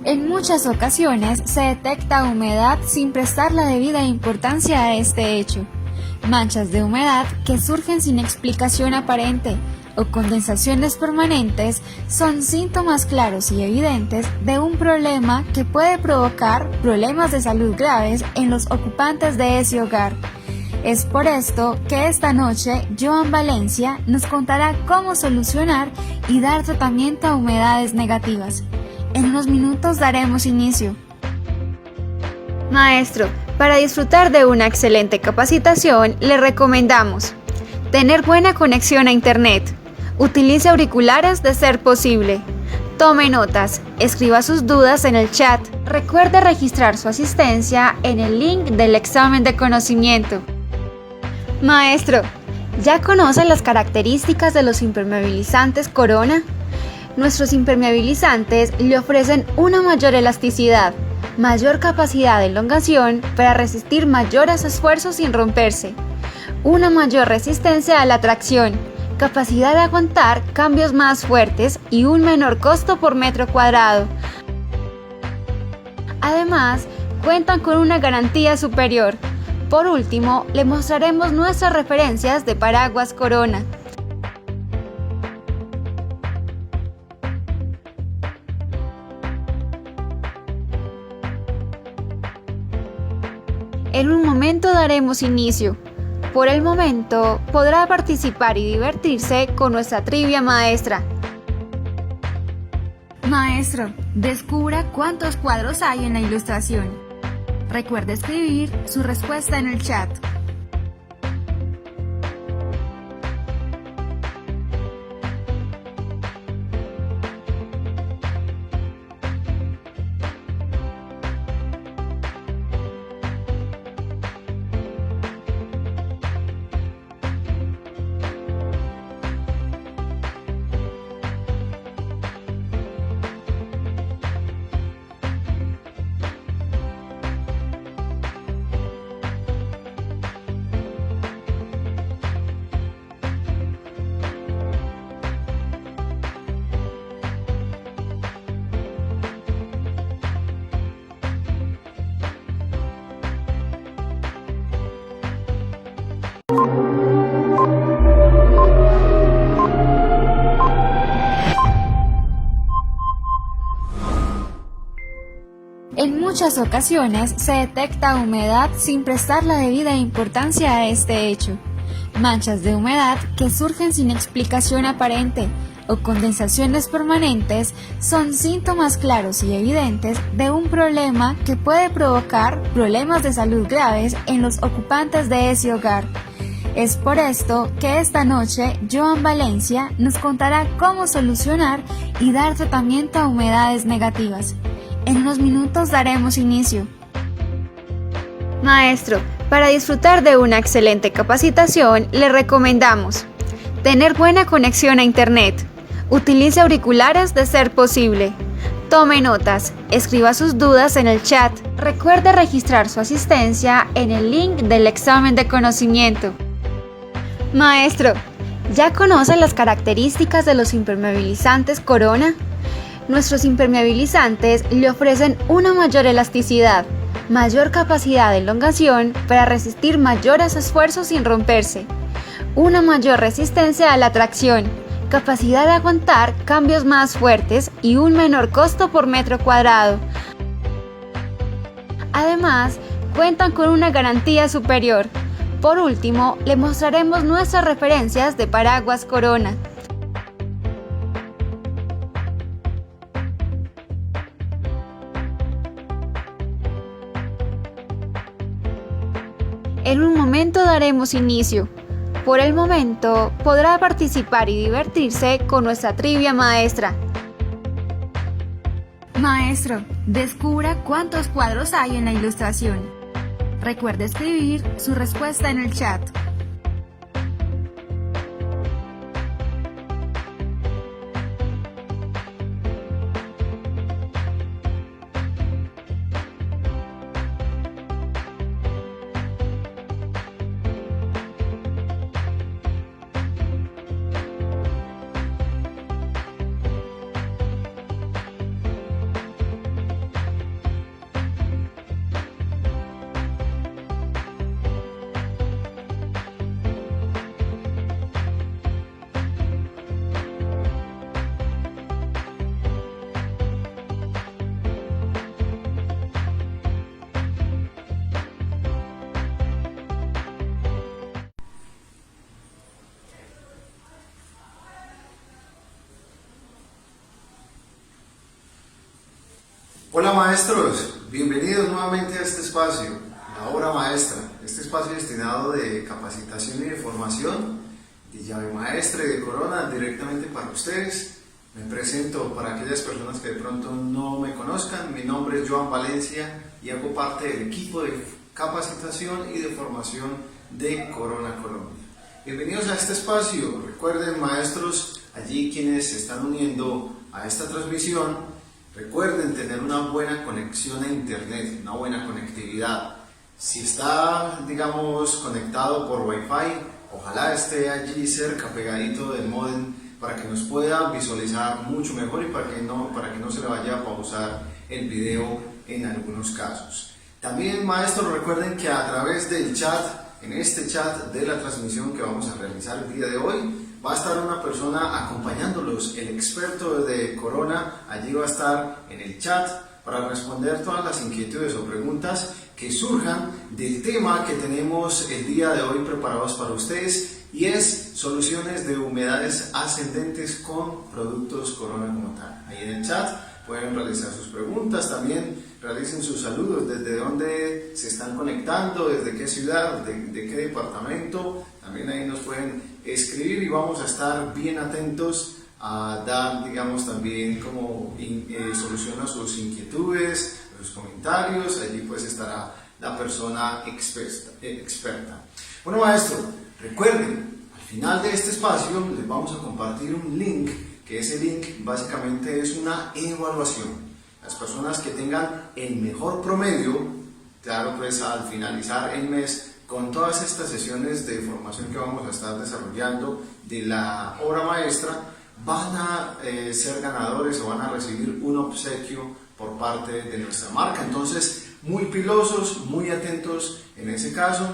En muchas ocasiones se detecta humedad sin prestar la debida importancia a este hecho. Manchas de humedad que surgen sin explicación aparente o condensaciones permanentes son síntomas claros y evidentes de un problema que puede provocar problemas de salud graves en los ocupantes de ese hogar. Es por esto que esta noche Joan Valencia nos contará cómo solucionar y dar tratamiento a humedades negativas. En unos minutos daremos inicio. Maestro, para disfrutar de una excelente capacitación, le recomendamos tener buena conexión a Internet. Utilice auriculares de ser posible. Tome notas, escriba sus dudas en el chat. Recuerde registrar su asistencia en el link del examen de conocimiento. Maestro, ¿ya conoce las características de los impermeabilizantes Corona? Nuestros impermeabilizantes le ofrecen una mayor elasticidad, mayor capacidad de elongación para resistir mayores esfuerzos sin romperse, una mayor resistencia a la tracción, capacidad de aguantar cambios más fuertes y un menor costo por metro cuadrado. Además, cuentan con una garantía superior. Por último, le mostraremos nuestras referencias de paraguas Corona. En un momento daremos inicio. Por el momento, podrá participar y divertirse con nuestra trivia maestra. Maestro, descubra cuántos cuadros hay en la ilustración. Recuerde escribir su respuesta en el chat. En muchas ocasiones se detecta humedad sin prestar la debida importancia a este hecho. Manchas de humedad que surgen sin explicación aparente o condensaciones permanentes son síntomas claros y evidentes de un problema que puede provocar problemas de salud graves en los ocupantes de ese hogar. Es por esto que esta noche Joan Valencia nos contará cómo solucionar y dar tratamiento a humedades negativas. En unos minutos daremos inicio. Maestro, para disfrutar de una excelente capacitación, le recomendamos tener buena conexión a Internet. Utilice auriculares de ser posible. Tome notas, escriba sus dudas en el chat. Recuerde registrar su asistencia en el link del examen de conocimiento. Maestro, ¿ya conoce las características de los impermeabilizantes Corona? Nuestros impermeabilizantes le ofrecen una mayor elasticidad, mayor capacidad de elongación para resistir mayores esfuerzos sin romperse, una mayor resistencia a la tracción, capacidad de aguantar cambios más fuertes y un menor costo por metro cuadrado. Además, cuentan con una garantía superior. Por último, le mostraremos nuestras referencias de paraguas Corona. En un momento daremos inicio. Por el momento, podrá participar y divertirse con nuestra trivia maestra. Maestro, descubra cuántos cuadros hay en la ilustración. Recuerde escribir su respuesta en el chat. Hola maestros, bienvenidos nuevamente a este espacio, la obra maestra, este espacio destinado de capacitación y de formación de llave maestra y de Corona directamente para ustedes. Me presento para aquellas personas que de pronto no me conozcan, mi nombre es Joan Valencia y hago parte del equipo de capacitación y de formación de Corona Colombia. Bienvenidos a este espacio, recuerden maestros, allí quienes se están uniendo a esta transmisión, recuerden tener una buena conexión a internet, una buena conectividad. Si está, digamos, conectado por Wi-Fi, ojalá esté allí cerca, pegadito del módem, para que nos pueda visualizar mucho mejor y para que no se le vaya a pausar el video en algunos casos. También, maestros, recuerden que a través del chat, en este chat de la transmisión que vamos a realizar el día de hoy, va a estar una persona acompañándolos, el experto de Corona, allí va a estar en el chat para responder todas las inquietudes o preguntas que surjan del tema que tenemos el día de hoy preparados para ustedes, y es soluciones de humedades ascendentes con productos Corona como tal. Ahí en el chat pueden realizar sus preguntas, también realicen sus saludos, desde dónde se están conectando, desde qué ciudad, de qué departamento, también ahí nos pueden escribir y vamos a estar bien atentos a dar, digamos, también como solución a sus inquietudes, a sus comentarios. Allí pues estará la persona experta. Bueno maestro, recuerden, al final de este espacio les vamos a compartir un link, que ese link básicamente es una evaluación. Las personas que tengan el mejor promedio, claro, pues al finalizar el mes, con todas estas sesiones de formación que vamos a estar desarrollando de la obra maestra, van a ser ganadores o van a recibir un obsequio por parte de nuestra marca. Entonces, muy pilosos, muy atentos en ese caso,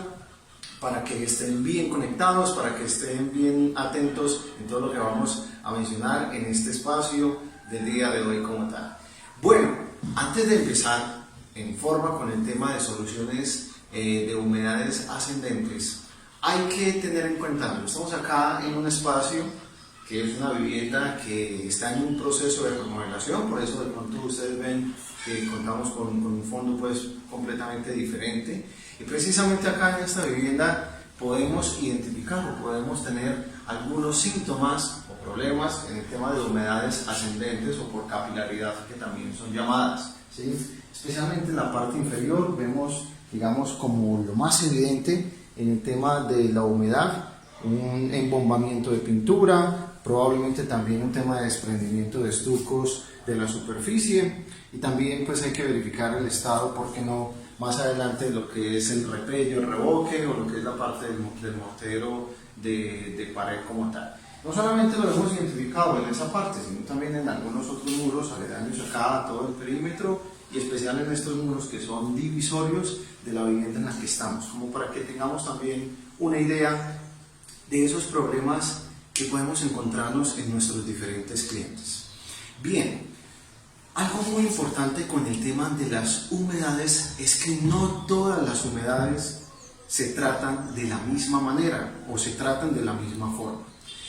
para que estén bien conectados, para que estén bien atentos en todo lo que vamos a mencionar en este espacio del día de hoy como tal. Bueno, antes de empezar en forma con el tema de soluciones de humedades ascendentes, hay que tener en cuenta que estamos acá en un espacio que es una vivienda que está en un proceso de remodelación, por eso de pronto ustedes ven que contamos con un fondo pues completamente diferente, y precisamente acá en esta vivienda podemos identificar o podemos tener algunos síntomas o problemas en el tema de humedades ascendentes o por capilaridad, que también son llamadas, ¿sí? Especialmente en la parte inferior vemos, digamos, como lo más evidente en el tema de la humedad, un embombamiento de pintura, probablemente también un tema de desprendimiento de estucos de la superficie, y también pues hay que verificar el estado, porque no más adelante, lo que es el repello, el revoque o lo que es la parte del mortero de pared como tal. No solamente lo hemos identificado en esa parte, sino también en algunos otros muros aledaños acá a todo el perímetro, y especial en estos muros que son divisorios de la vivienda en la que estamos, como para que tengamos también una idea de esos problemas que podemos encontrarnos en nuestros diferentes clientes. Bien, algo muy importante con el tema de las humedades es que no todas las humedades se tratan de la misma manera o se tratan de la misma forma.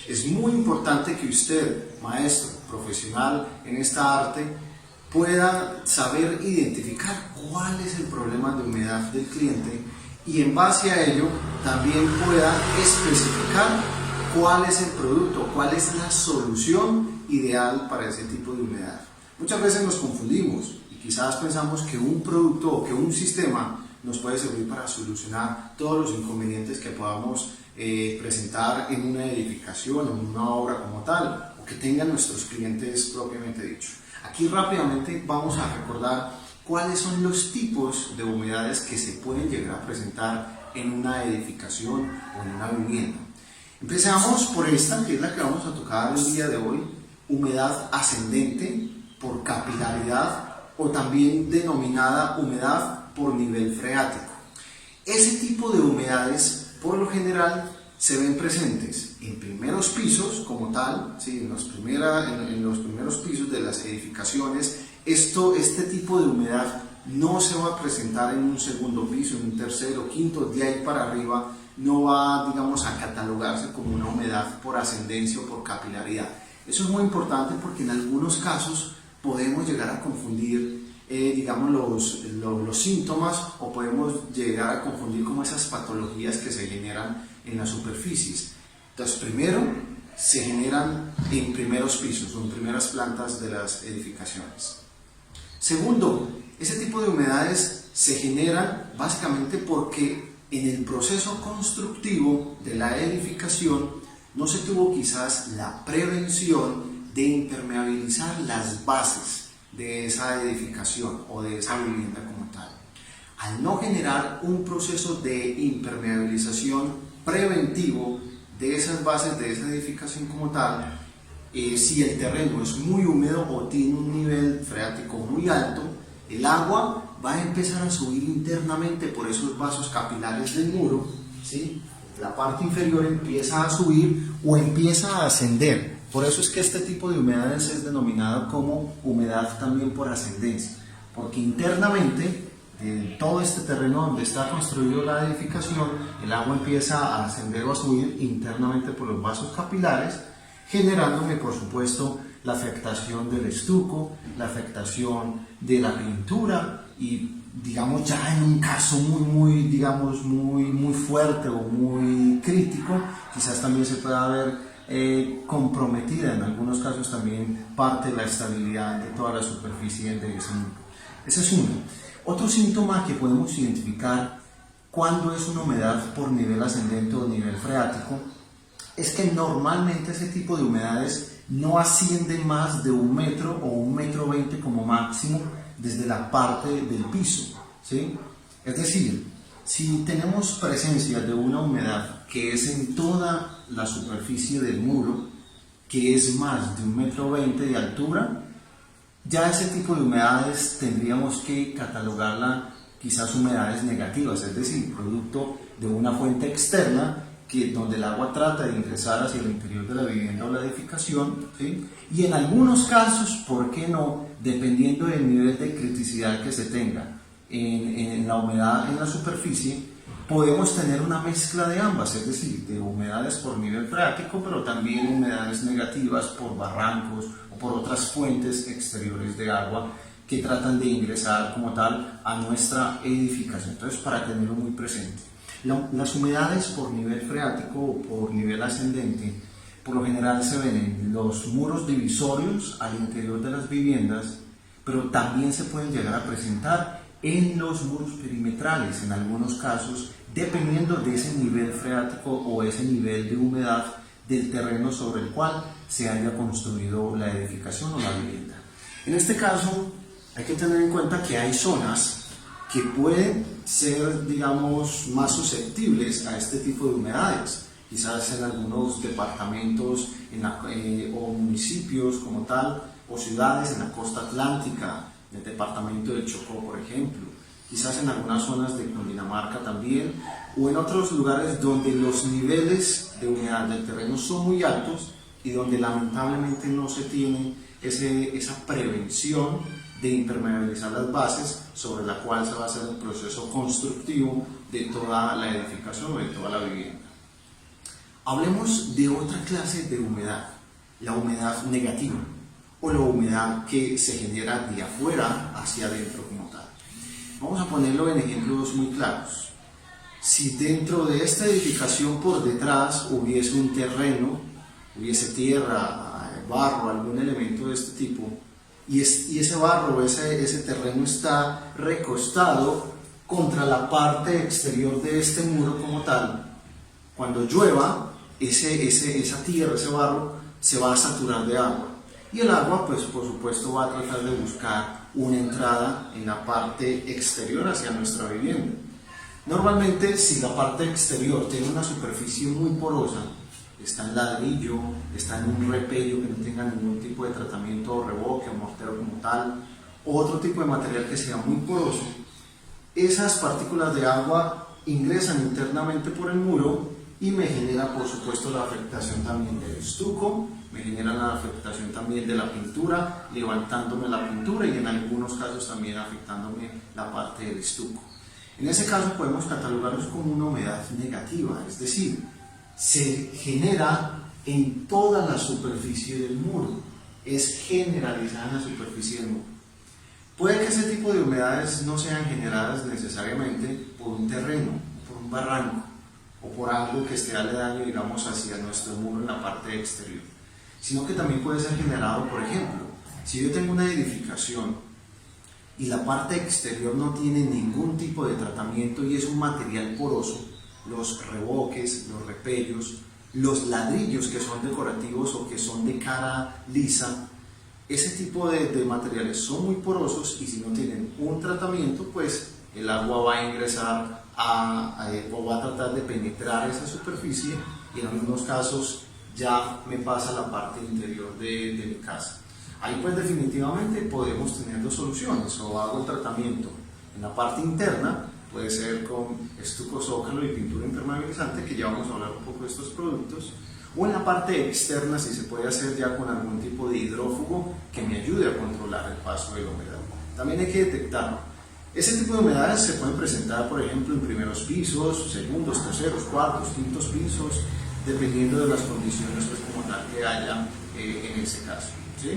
Es muy importante que usted, maestro, profesional en esta arte, pueda saber identificar cuál es el problema de humedad del cliente, y en base a ello también pueda especificar cuál es el producto, cuál es la solución ideal para ese tipo de humedad. Muchas veces nos confundimos y quizás pensamos que un producto o que un sistema nos puede servir para solucionar todos los inconvenientes que podamos presentar en una edificación o en una obra como tal, o que tengan nuestros clientes propiamente dicho. Aquí rápidamente vamos a recordar cuáles son los tipos de humedades que se pueden llegar a presentar en una edificación o en una vivienda. Empezamos por esta, que es la que vamos a tocar el día de hoy: humedad ascendente por capilaridad, o también denominada humedad por nivel freático. Ese tipo de humedades por lo general se ven presentes en primeros pisos como tal, ¿sí? en los primeros pisos de las edificaciones. Este tipo de humedad no se va a presentar en un segundo piso, en un tercero, quinto, de ahí para arriba no va, digamos, a catalogarse como una humedad por ascendencia o por capilaridad. Eso es muy importante porque en algunos casos podemos llegar a confundir digamos, los síntomas, o podemos llegar a confundir como esas patologías que se generan en las superficies. Entonces, primero, se generan en primeros pisos o en primeras plantas de las edificaciones. Segundo, ese tipo de humedades se generan básicamente porque en el proceso constructivo de la edificación no se tuvo quizás la prevención de impermeabilizar las bases de esa edificación o de esa vivienda como tal. Al no generar un proceso de impermeabilización preventivo de esas bases de esa edificación como tal, si el terreno es muy húmedo o tiene un nivel freático muy alto, el agua va a empezar a subir internamente por esos vasos capilares del muro, ¿sí? La parte inferior empieza a subir o empieza a ascender. Por eso es que este tipo de humedades es denominado como humedad también por ascendencia, porque internamente en todo este terreno donde está construido la edificación, el agua empieza a ascender o a subir internamente por los vasos capilares, generándome por supuesto la afectación del estuco, la afectación de la pintura y digamos ya en un caso muy fuerte o muy crítico, quizás también se pueda ver comprometida en algunos casos también parte de la estabilidad de toda la superficie de ese muro. Ese es uno. Otro síntoma que podemos identificar cuando es una humedad por nivel ascendente o nivel freático es que normalmente ese tipo de humedades no ascienden más de 1 metro o 1,20 metros como máximo desde la parte del piso, ¿sí? Es decir, si tenemos presencia de una humedad que es en toda la superficie del muro, que es más de 1,20 metros de altura, ya ese tipo de humedades tendríamos que catalogarla quizás humedades negativas, es decir, producto de una fuente externa donde el agua trata de ingresar hacia el interior de la vivienda o la edificación, ¿sí? Y en algunos casos, ¿por qué no? Dependiendo del nivel de criticidad que se tenga en la humedad en la superficie, podemos tener una mezcla de ambas, es decir, de humedades por nivel freático, pero también humedades negativas por barrancos o por otras fuentes exteriores de agua que tratan de ingresar como tal a nuestra edificación. Entonces, para tenerlo muy presente. Las humedades por nivel freático o por nivel ascendente, por lo general se ven en los muros divisorios al interior de las viviendas, pero también se pueden llegar a presentar en los muros perimetrales, en algunos casos, dependiendo de ese nivel freático o ese nivel de humedad del terreno sobre el cual se haya construido la edificación o la vivienda. En este caso, hay que tener en cuenta que hay zonas que pueden ser, digamos, más susceptibles a este tipo de humedades. Quizás en algunos departamentos o municipios como tal, o ciudades en la costa atlántica, en el departamento de Chocó, por ejemplo. Quizás en algunas zonas de Cundinamarca también, o en otros lugares donde los niveles de humedad del terreno son muy altos y donde lamentablemente no se tiene esa prevención de impermeabilizar las bases sobre la cual se va a hacer el proceso constructivo de toda la edificación o de toda la vivienda. Hablemos de otra clase de humedad, la humedad negativa o la humedad que se genera de afuera hacia adentro como tal. Vamos a ponerlo en ejemplos muy claros. Si dentro de esta edificación por detrás hubiese un terreno, hubiese tierra, barro, algún elemento de este tipo, y ese barro, ese terreno está recostado contra la parte exterior de este muro como tal, cuando llueva, esa tierra, ese barro, se va a saturar de agua. Y el agua, pues por supuesto, va a tratar de buscar una entrada en la parte exterior hacia nuestra vivienda. Normalmente, si la parte exterior tiene una superficie muy porosa, está en ladrillo, está en un repello que no tenga ningún tipo de tratamiento o revoque o mortero como tal, o otro tipo de material que sea muy poroso, esas partículas de agua ingresan internamente por el muro y me genera por supuesto la afectación también del estuco, me genera la afectación también de la pintura, levantándome la pintura y en algunos casos también afectándome la parte del estuco. En ese caso podemos catalogarlos como una humedad negativa, es decir, se genera en toda la superficie del muro, es generalizada en la superficie del muro. Puede que ese tipo de humedades no sean generadas necesariamente por un terreno, por un barranco o por algo que esté aledaño, digamos, hacia nuestro muro en la parte exterior, sino que también puede ser generado, por ejemplo, si yo tengo una edificación y la parte exterior no tiene ningún tipo de tratamiento y es un material poroso, los revoques, los repellos, los ladrillos que son decorativos o que son de cara lisa, ese tipo de materiales son muy porosos y si no tienen un tratamiento, pues el agua va a ingresar o va a tratar de penetrar esa superficie y en algunos casos ya me pasa a la parte interior de mi casa. Ahí pues definitivamente podemos tener dos soluciones: o hago el tratamiento en la parte interna, puede ser con estuco zócalo y pintura impermeabilizante, que ya vamos a hablar un poco de estos productos, o en la parte externa si se puede hacer ya con algún tipo de hidrófugo que me ayude a controlar el paso de la humedad. También hay que detectarlo. Ese tipo de humedades se pueden presentar, por ejemplo, en primeros pisos, segundos, terceros, cuartos, quintos pisos, dependiendo de las condiciones pues, como tal que haya en ese caso, ¿sí?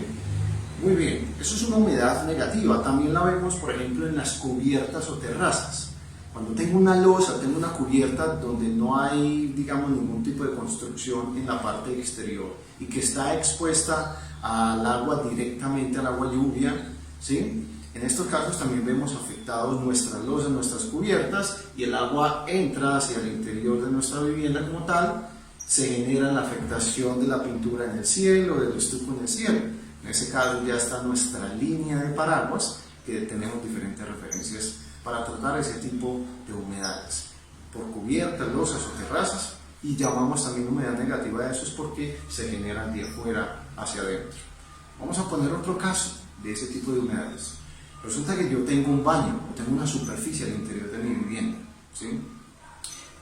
Muy bien, eso es una humedad negativa. También la vemos, por ejemplo, en las cubiertas o terrazas. Cuando tengo una losa, tengo una cubierta donde no hay, digamos, ningún tipo de construcción en la parte exterior y que está expuesta al agua, directamente al agua lluvia, ¿sí? En estos casos también vemos afectados nuestras losas, nuestras cubiertas, y el agua entra hacia el interior de nuestra vivienda como tal. Se genera la afectación de la pintura en el cielo, del estuco en el cielo. En ese caso ya está nuestra línea de paraguas, que tenemos diferentes referencias para tratar ese tipo de humedades, por cubiertas, losas o terrazas, y llamamos también humedad negativa a eso es porque se generan de afuera hacia adentro. Vamos a poner otro caso de ese tipo de humedades. Resulta que yo tengo un baño o tengo una superficie al interior de mi vivienda, ¿sí?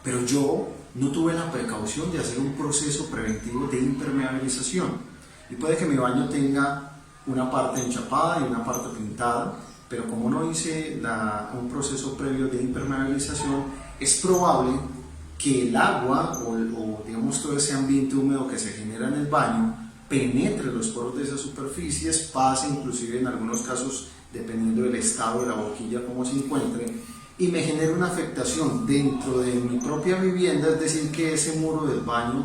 Pero yo no tuve la precaución de hacer un proceso preventivo de impermeabilización y puede que mi baño tenga una parte enchapada y una parte pintada, pero como no hice un proceso previo de impermeabilización, es probable que el agua o digamos todo ese ambiente húmedo que se genera en el baño penetre los poros de esas superficies, pase inclusive en algunos casos, dependiendo del estado de la boquilla como se encuentre, y me genere una afectación dentro de mi propia vivienda, es decir, que ese muro del baño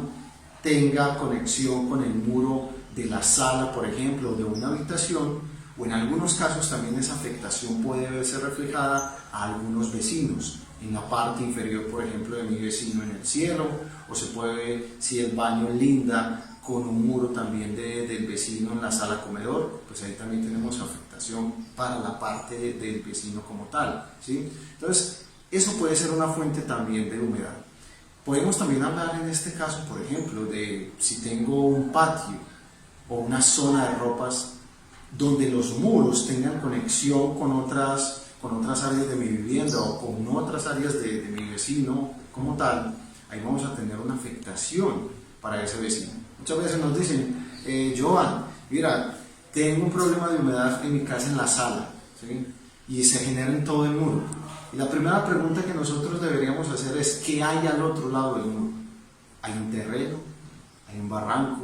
tenga conexión con el muro de la sala, por ejemplo, de una habitación, o en algunos casos también esa afectación puede verse reflejada a algunos vecinos, en la parte inferior, por ejemplo, de mi vecino en el cielo, o se puede ver si el baño linda con un muro también del vecino en la sala comedor, pues ahí también tenemos afectación para la parte del vecino como tal, ¿sí? Entonces, eso puede ser una fuente también de humedad. Podemos también hablar en este caso, por ejemplo, de si tengo un patio o una zona de ropas donde los muros tengan conexión con otras áreas de mi vivienda o con otras áreas de mi vecino como tal, ahí vamos a tener una afectación para ese vecino. Muchas veces nos dicen, Joan, mira, tengo un problema de humedad en mi casa en la sala, ¿sí? Y se genera en todo el muro. Y la primera pregunta que nosotros deberíamos hacer es, ¿qué hay al otro lado del muro? ¿Hay un terreno? ¿Hay un barranco?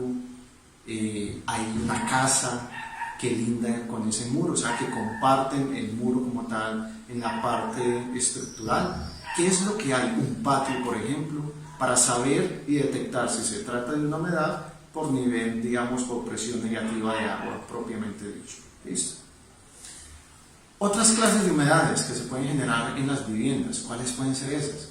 ¿Hay una casa que linda con ese muro? O sea, que comparten el muro como tal en la parte estructural. ¿Qué es lo que hay? Un patio, por ejemplo, para saber y detectar si se trata de una humedad por nivel, digamos, por presión negativa de agua, propiamente dicho. ¿Listo? Otras clases de humedades que se pueden generar en las viviendas, ¿cuáles pueden ser esas?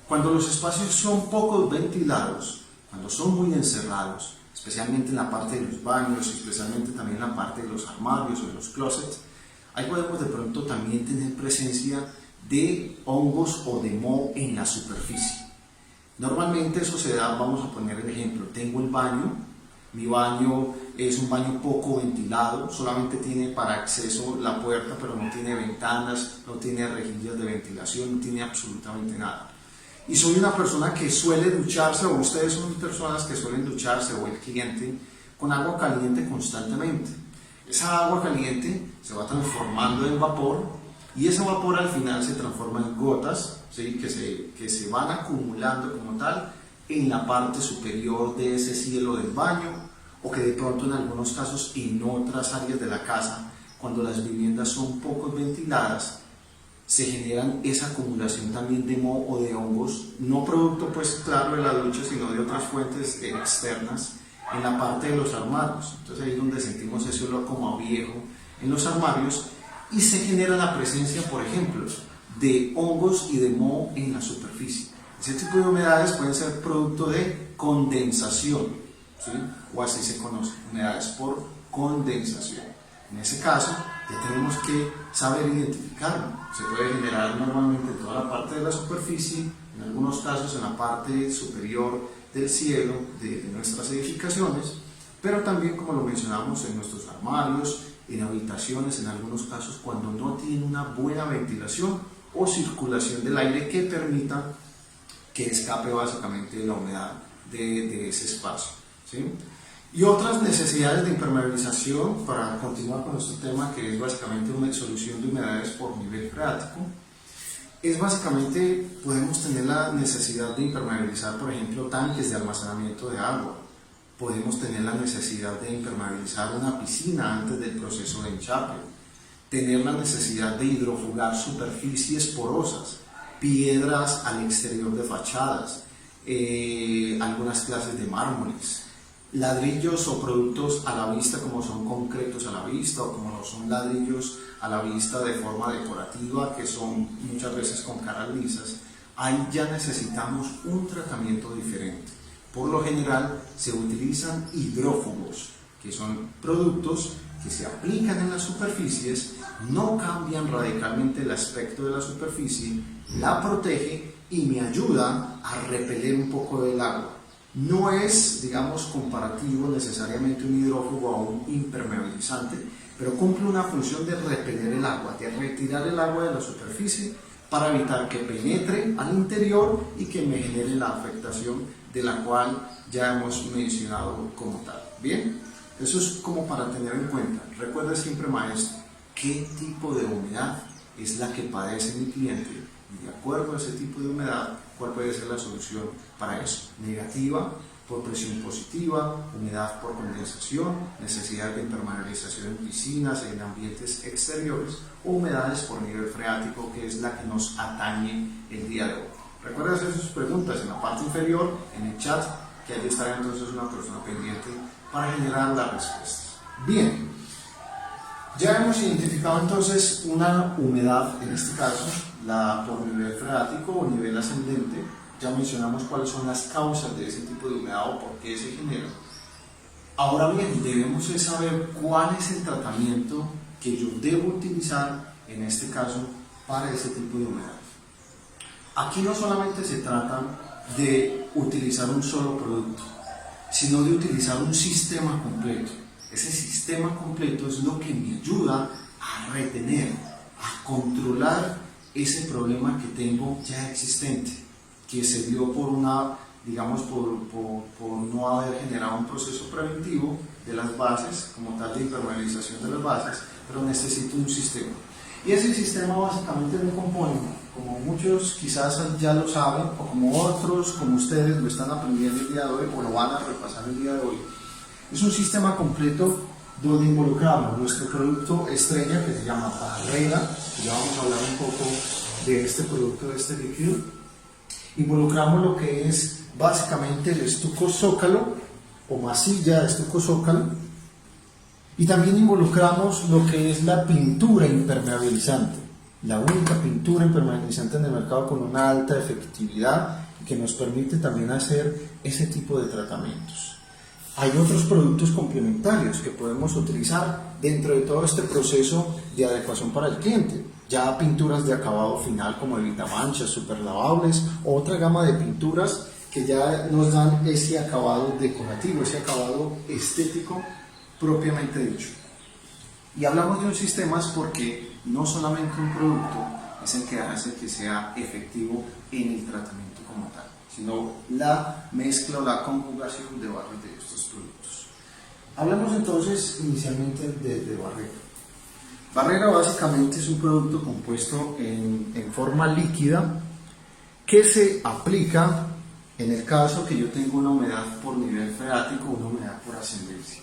Cuando los espacios son poco ventilados, cuando son muy encerrados, especialmente en la parte de los baños, especialmente también en la parte de los armarios o de los closets, ahí podemos de pronto también tener presencia de hongos o de moho en la superficie. Normalmente eso se da, vamos a poner el ejemplo, tengo el baño, mi baño es un baño poco ventilado, solamente tiene para acceso la puerta, pero no tiene ventanas, no tiene rejillas de ventilación, no tiene absolutamente nada. Y soy una persona que suele ducharse, o ustedes son personas que suelen ducharse, o el cliente, con agua caliente constantemente. Esa agua caliente se va transformando en vapor, y ese vapor al final se transforma en gotas, ¿sí? que se van acumulando como tal en la parte superior de ese cielo del baño, o que de pronto en algunos casos en otras áreas de la casa cuando las viviendas son poco ventiladas, se generan esa acumulación también de moho o de hongos, no producto pues claro de la ducha, sino de otras fuentes externas en la parte de los armarios. Entonces ahí es donde sentimos ese olor como a viejo en los armarios y se genera la presencia, por ejemplo, de hongos y de moho en la superficie. Ese tipo de humedades pueden ser producto de condensación, ¿sí? O así se conoce, humedades por condensación. En ese caso, ya tenemos que saber identificarlo. Se puede generar normalmente en toda la parte de la superficie, en algunos casos en la parte superior del cielo de nuestras edificaciones, pero también, como lo mencionamos, en nuestros armarios, en habitaciones, en algunos casos cuando no tienen una buena ventilación o circulación del aire que permita que escape básicamente la humedad de ese espacio, ¿sí? Y otras necesidades de impermeabilización, para continuar con nuestro tema, que es básicamente una solución de humedades por nivel freático, es básicamente, podemos tener la necesidad de impermeabilizar, por ejemplo, tanques de almacenamiento de agua. Podemos tener la necesidad de impermeabilizar una piscina antes del proceso de enchape. Tener la necesidad de hidrofugar superficies porosas, piedras al exterior de fachadas, algunas clases de mármoles, ladrillos o productos a la vista como son concretos a la vista o como son ladrillos a la vista de forma decorativa que son muchas veces con caras lisas. Ahí ya necesitamos un tratamiento diferente. Por lo general se utilizan hidrófugos, que son productos que se aplican en las superficies, no cambian radicalmente el aspecto de la superficie, la protege y me ayuda a repeler un poco del agua. No es, digamos, comparativo necesariamente un hidrófugo a un impermeabilizante, pero cumple una función de repeler el agua, de retirar el agua de la superficie para evitar que penetre al interior y que me genere la afectación de la cual ya hemos mencionado como tal. Bien, eso es como para tener en cuenta. Recuerda siempre, maestro, qué tipo de humedad es la que padece mi cliente y de acuerdo a ese tipo de humedad, cuál puede ser la solución para eso. Negativa por presión positiva, humedad por condensación, necesidad de impermeabilización en piscinas, en ambientes exteriores, o humedades por nivel freático, que es la que nos atañe el día de hoy. Recuerda hacer sus preguntas en la parte inferior, en el chat, que allí estará entonces una persona pendiente para generar las respuestas. Bien, ya hemos identificado entonces una humedad, en este caso, la por nivel freático o nivel ascendente. Ya mencionamos cuáles son las causas de ese tipo de humedad o por qué se genera. Ahora bien, debemos saber cuál es el tratamiento que yo debo utilizar, en este caso, para ese tipo de humedad. Aquí no solamente se trata de utilizar un solo producto, sino de utilizar un sistema completo. Ese sistema completo es lo que me ayuda a retener, a controlar ese problema que tengo ya existente, que se dio por una, digamos, por no haber generado un proceso preventivo de las bases, como tal de impermeabilización de las bases, pero necesito un sistema. Y ese sistema básicamente me compone, como muchos quizás ya lo saben, o como otros, como ustedes lo están aprendiendo el día de hoy, o lo van a repasar el día de hoy. Es un sistema completo donde involucramos nuestro producto estrella, que se llama Barrera, ya vamos a hablar un poco de este producto, de este líquido. Involucramos lo que es básicamente el estuco zócalo, o masilla de estuco zócalo, y también involucramos lo que es la pintura impermeabilizante, la única pintura impermeabilizante en el mercado con una alta efectividad y que nos permite también hacer ese tipo de tratamientos. Hay otros productos complementarios que podemos utilizar dentro de todo este proceso de adecuación para el cliente. Ya pinturas de acabado final como evitamanchas, super lavables, o otra gama de pinturas que ya nos dan ese acabado decorativo, ese acabado estético propiamente dicho. Y hablamos de un sistema porque no solamente un producto es el que hace que sea efectivo en el tratamiento como tal, sino la mezcla o la conjugación de varios de estos productos. Hablamos entonces inicialmente de Barrera. Barrera básicamente es un producto compuesto en forma líquida que se aplica en el caso que yo tengo una humedad por nivel freático o una humedad por ascendencia.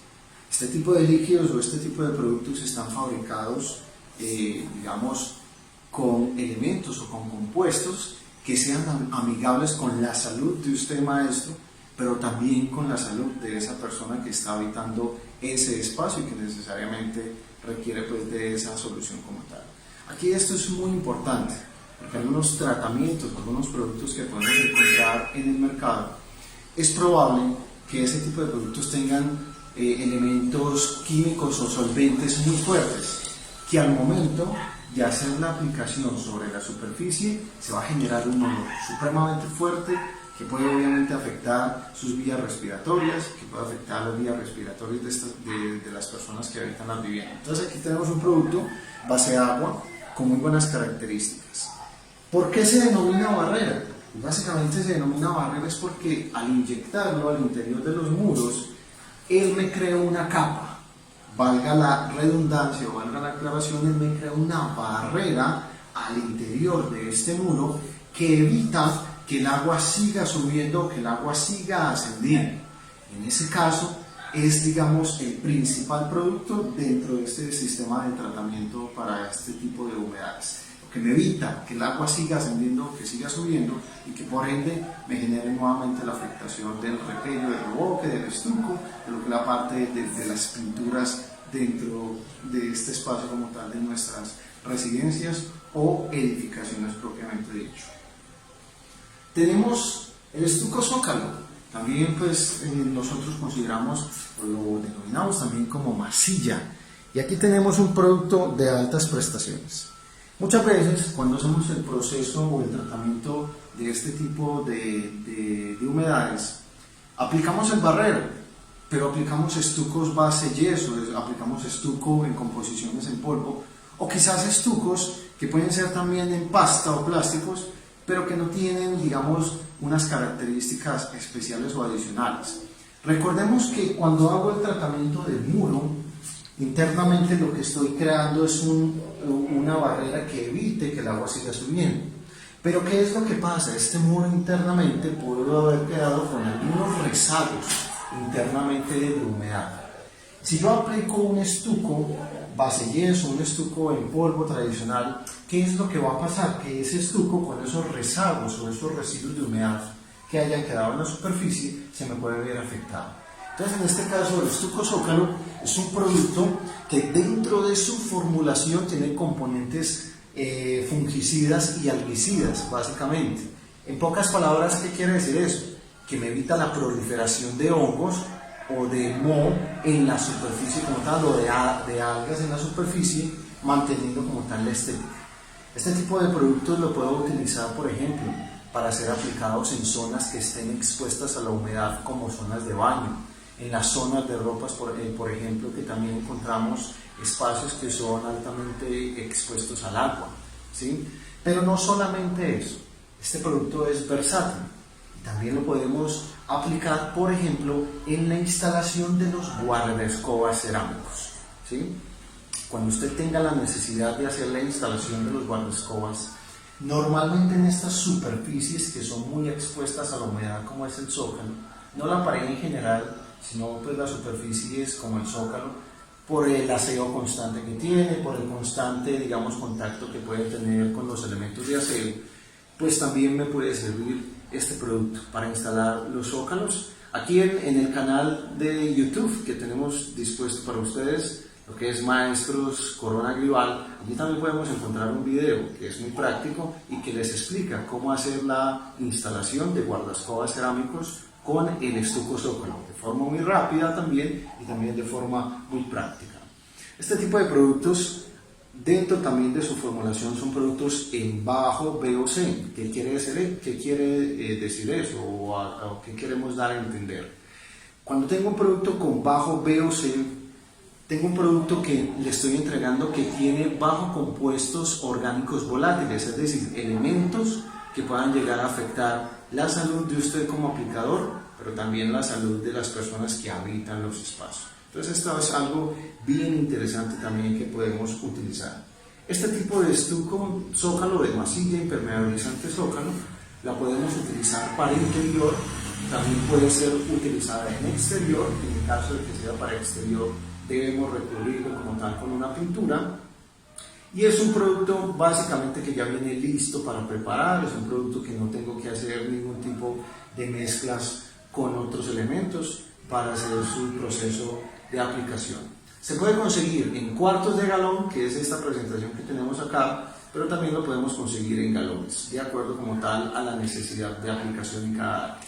Este tipo de líquidos o este tipo de productos están fabricados, digamos, con elementos o con compuestos que sean amigables con la salud de usted, maestro, pero también con la salud de esa persona que está habitando ese espacio y que necesariamente requiere pues de esa solución como tal. Aquí esto es muy importante, porque algunos tratamientos, algunos productos que podemos encontrar en el mercado, es probable que ese tipo de productos tengan elementos químicos o solventes muy fuertes, que al momento de hacer la aplicación sobre la superficie se va a generar un olor supremamente fuerte que puede obviamente afectar sus vías respiratorias, que puede afectar las vías respiratorias de las personas que habitan las viviendas. Entonces aquí tenemos un producto base agua con muy buenas características. ¿Por qué se denomina barrera? Básicamente se denomina barrera es porque al inyectarlo al interior de los muros, él me crea una capa, valga la redundancia o valga la aclaración, él me crea una barrera al interior de este muro que evita que el agua siga subiendo, que el agua siga ascendiendo. En ese caso es, digamos, el principal producto dentro de este sistema de tratamiento para este tipo de humedades, que me evita que el agua siga ascendiendo, que siga subiendo y que por ende me genere nuevamente la afectación del repello, del revoque, del estuco, de lo que es la parte de las pinturas dentro de este espacio como tal de nuestras residencias o edificaciones propiamente dicho. Tenemos el estuco zócalo, también pues nosotros consideramos o lo denominamos también como masilla, y aquí tenemos un producto de altas prestaciones. Muchas veces cuando hacemos el proceso o el tratamiento de este tipo de humedades, aplicamos el barrero, pero aplicamos estucos base yeso, aplicamos estuco en composiciones en polvo, o quizás estucos que pueden ser también en pasta o plásticos, pero que no tienen, digamos, unas características especiales o adicionales. Recordemos que cuando hago el tratamiento del muro, internamente lo que estoy creando es una barrera que evite que el agua siga subiendo. Pero ¿qué es lo que pasa? Este muro internamente puede haber quedado con algunos rezagos internamente de humedad. Si yo aplico un estuco base yeso, un estuco en polvo tradicional, ¿qué es lo que va a pasar? Que ese estuco con esos rezagos o esos residuos de humedad que hayan quedado en la superficie se me puede ver afectado. Entonces, en este caso, el estuco zócalo es un producto que dentro de su formulación tiene componentes fungicidas y algicidas, básicamente. En pocas palabras, ¿qué quiere decir eso? Que me evita la proliferación de hongos o de moho en la superficie como tal, o de algas en la superficie, manteniendo como tal la estética. Este tipo de productos lo puedo utilizar, por ejemplo, para ser aplicados en zonas que estén expuestas a la humedad, como zonas de baño, en las zonas de ropas, por ejemplo, que también encontramos espacios que son altamente expuestos al agua, ¿sí? Pero no solamente eso, este producto es versátil. También lo podemos aplicar, por ejemplo, en la instalación de los guardaescobas cerámicos, ¿sí? Cuando usted tenga la necesidad de hacer la instalación de los guardaescobas, normalmente en estas superficies que son muy expuestas a la humedad, como es el zócalo, no la pared en general, sino pues las superficies como el zócalo, por el aseo constante que tiene, por el constante, digamos, contacto que puede tener con los elementos de aseo, pues también me puede servir este producto para instalar los zócalos. Aquí en el canal de YouTube que tenemos dispuesto para ustedes, lo que es Maestros Corona Agrival, allí también podemos encontrar un video que es muy práctico y que les explica cómo hacer la instalación de guardaescobas cerámicos con el estuco zócalo, de forma muy rápida también y también de forma muy práctica. Este tipo de productos, dentro también de su formulación, son productos en bajo VOC. ¿Qué quiere decir eso? ¿O qué queremos dar a entender? Cuando tengo un producto con bajo VOC, tengo un producto que le estoy entregando que tiene bajo compuestos orgánicos volátiles, es decir, elementos que puedan llegar a afectar la salud de usted como aplicador, pero también la salud de las personas que habitan los espacios. Entonces esto es algo bien interesante también que podemos utilizar. Este tipo de estuco zócalo, de masilla impermeabilizante zócalo, la podemos utilizar para interior también puede ser utilizada en exterior. En el caso de que sea para exterior, debemos recubrirlo como tal con una pintura. Y es un producto básicamente que ya viene listo para preparar, es un producto que no tengo que hacer ningún tipo de mezclas con otros elementos para hacer su proceso de aplicación. Se puede conseguir en cuartos de galón, que es esta presentación que tenemos acá, pero también lo podemos conseguir en galones, de acuerdo como tal a la necesidad de aplicación en cada área.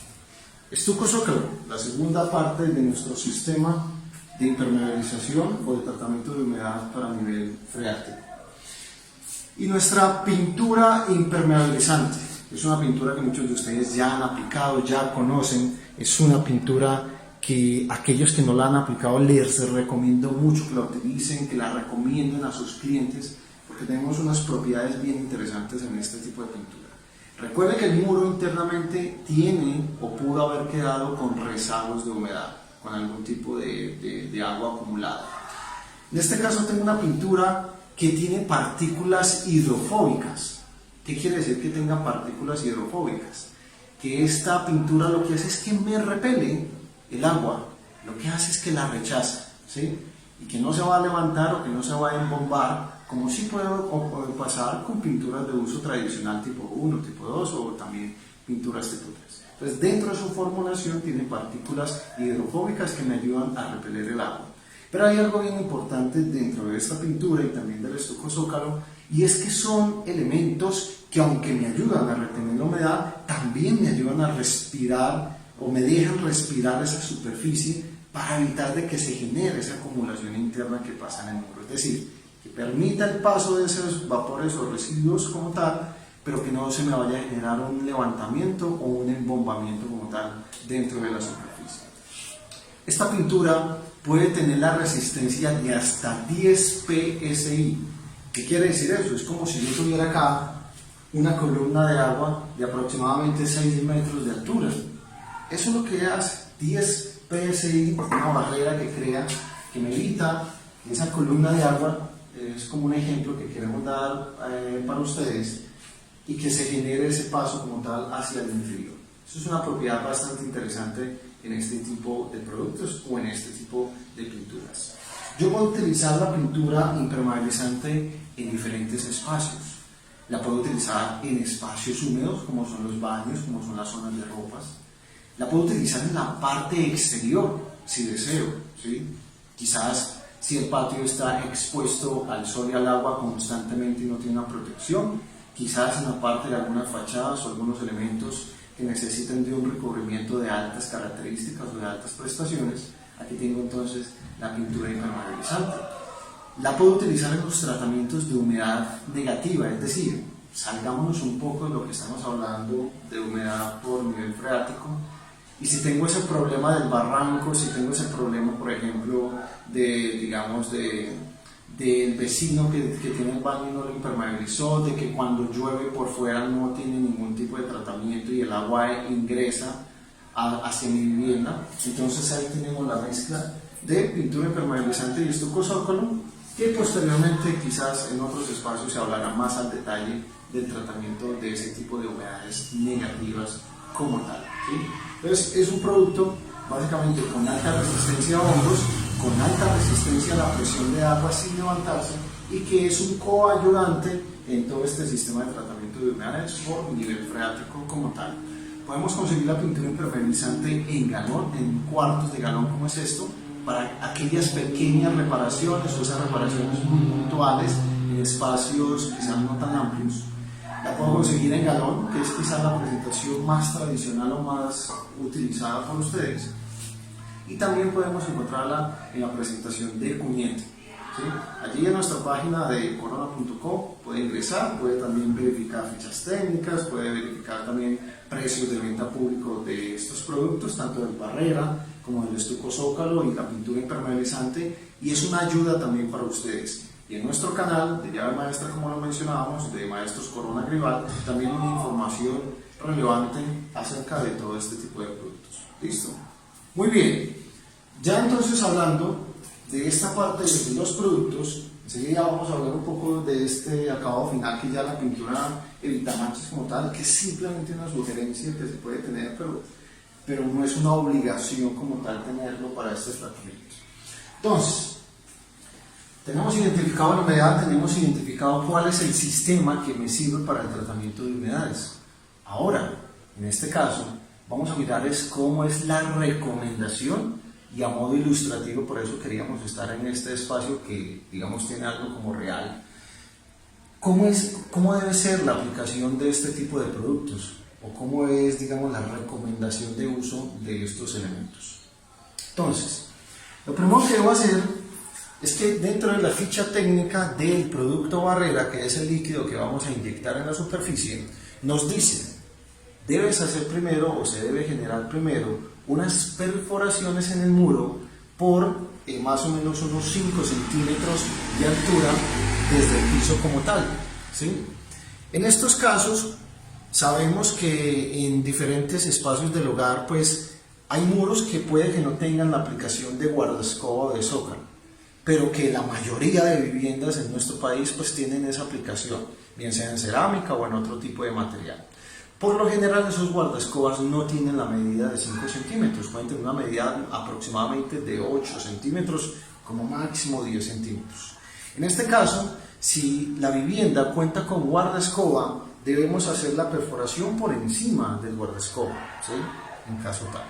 Estuco zócalo, la segunda parte de nuestro sistema de impermeabilización o de tratamiento de humedad para nivel freático. Y nuestra pintura impermeabilizante, es una pintura que muchos de ustedes ya han aplicado, ya conocen, es una pintura que aquellos que no la han aplicado les recomiendo mucho que la utilicen, que la recomienden a sus clientes, porque tenemos unas propiedades bien interesantes en este tipo de pintura. Recuerde que el muro internamente tiene o pudo haber quedado con rezagos de humedad, con algún tipo de agua acumulada. En este caso tengo una pintura que tiene partículas hidrofóbicas. ¿Qué quiere decir que tenga partículas hidrofóbicas? Que esta pintura lo que hace es que me repele el agua, lo que hace es que la rechaza, ¿sí? Y que no se va a levantar o que no se va a embombar, como sí puede pasar con pinturas de uso tradicional tipo 1, tipo 2 o también pinturas tipo 3. Entonces, dentro de su formulación tiene partículas hidrofóbicas que me ayudan a repeler el agua. Pero hay algo bien importante dentro de esta pintura y también del estuco zócalo, y es que son elementos que, aunque me ayudan a retener la humedad, también me ayudan a respirar o me dejan respirar esa superficie para evitar de que se genere esa acumulación interna que pasa en el muro. Es decir, que permita el paso de esos vapores o residuos como tal, pero que no se me vaya a generar un levantamiento o un embombamiento como tal dentro de la superficie. Esta pintura puede tener la resistencia de hasta 10 PSI. ¿Qué quiere decir eso? Es como si yo tuviera acá una columna de agua de aproximadamente 6 metros de altura. Eso es lo que hace 10 PSI, una barrera que crea, que me evita que esa columna de agua, es como un ejemplo que queremos dar para ustedes, y que se genere ese paso como tal hacia el interior. Eso es una propiedad bastante interesante en este tipo de productos o en este tipo de pinturas. Yo puedo utilizar la pintura impermeabilizante en diferentes espacios. La puedo utilizar en espacios húmedos, como son los baños, como son las zonas de ropas. La puedo utilizar en la parte exterior, si deseo, ¿sí? Quizás si el patio está expuesto al sol y al agua constantemente y no tiene una protección, quizás en la parte de algunas fachadas o algunos elementos que necesiten de un recubrimiento de altas características o de altas prestaciones. Aquí tengo entonces la pintura impermeabilizante. La puedo utilizar en los tratamientos de humedad negativa, es decir, salgámonos un poco de lo que estamos hablando de humedad por nivel freático, y si tengo ese problema del barranco, si tengo ese problema, por ejemplo, del vecino que tiene el baño y no lo impermeabilizó, de que cuando llueve por fuera no tiene ningún tipo de tratamiento y el agua ingresa hacia mi vivienda, entonces ahí tenemos la mezcla de pintura impermeabilizante y estuco zócalo, que posteriormente quizás en otros espacios se hablará más al detalle del tratamiento de ese tipo de humedades negativas como tal, ¿sí? Entonces es un producto básicamente con alta resistencia a hongos, con alta resistencia a la presión de agua sin levantarse, y que es un coayudante en todo este sistema de tratamiento de humedades por nivel freático como tal. Podemos conseguir la pintura impermeabilizante en galón, en cuartos de galón como es esto, para aquellas pequeñas reparaciones o esas reparaciones muy puntuales en espacios quizás no tan amplios. La puedo conseguir en galón, que es quizás la presentación más tradicional o más utilizada por ustedes. Y también podemos encontrarla en la presentación de cuñete, ¿sí? Allí en nuestra página de corona.co puede ingresar, puede también verificar fichas técnicas, puede verificar también precios de venta público de estos productos, tanto del barrera como del estuco zócalo y la pintura impermeabilizante, y es una ayuda también para ustedes. Y en nuestro canal de llave maestra, como lo mencionábamos, de Maestros Corona Agrival, también una información relevante acerca de todo este tipo de productos. ¿Listo? Muy bien. Ya entonces, hablando de esta parte de los productos, enseguida vamos a hablar un poco de este acabado final, que ya la pintura evita manchas como tal, que es simplemente una sugerencia que se puede tener, pero pero no es una obligación como tal tenerlo para estos tratamientos. Entonces, tenemos identificado la humedad, tenemos identificado cuál es el sistema que me sirve para el tratamiento de humedades. Ahora, en este caso, vamos a mirar cómo es la recomendación, y a modo ilustrativo, por eso queríamos estar en este espacio que, digamos, tiene algo como real. ¿Cómo debe ser la aplicación de este tipo de productos? ¿O cómo es, digamos, la recomendación de uso de estos elementos? Entonces, lo primero que debo hacer es que dentro de la ficha técnica del producto barrera, que es el líquido que vamos a inyectar en la superficie, nos dice, debes hacer primero, o se debe generar primero, unas perforaciones en el muro por más o menos unos 5 centímetros de altura desde el piso como tal, ¿sí? En estos casos sabemos que en diferentes espacios del hogar pues hay muros que puede que no tengan la aplicación de guardaescoba o de zócalo, pero que la mayoría de viviendas en nuestro país pues tienen esa aplicación, bien sea en cerámica o en otro tipo de material. Por lo general esos guardaescobas no tienen la medida de 5 centímetros, pueden tener una medida aproximadamente de 8 centímetros, como máximo 10 centímetros. En este caso, si la vivienda cuenta con guardaescoba, debemos hacer la perforación por encima del guardaescoba, ¿sí? En caso tal.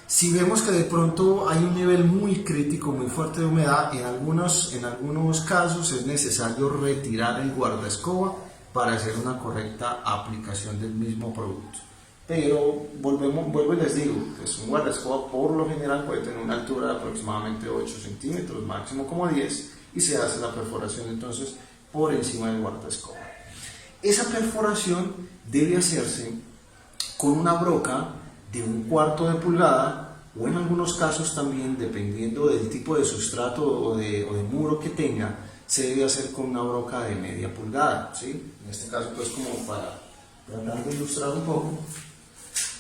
Si vemos que de pronto hay un nivel muy crítico, muy fuerte de humedad, en algunos casos es necesario retirar el guardaescoba para hacer una correcta aplicación del mismo producto. Pero vuelvo y les digo, pues un guardaescoba por lo general puede tener una altura de aproximadamente 8 centímetros, máximo como 10, y se hace la perforación entonces por encima del guardaescoba. Esa perforación debe hacerse con una broca de 1/4 de pulgada, o en algunos casos también, dependiendo del tipo de sustrato o de muro que tenga, se debe hacer con una broca de media pulgada, ¿sí? En este caso, pues como para tratar de ilustrar un poco,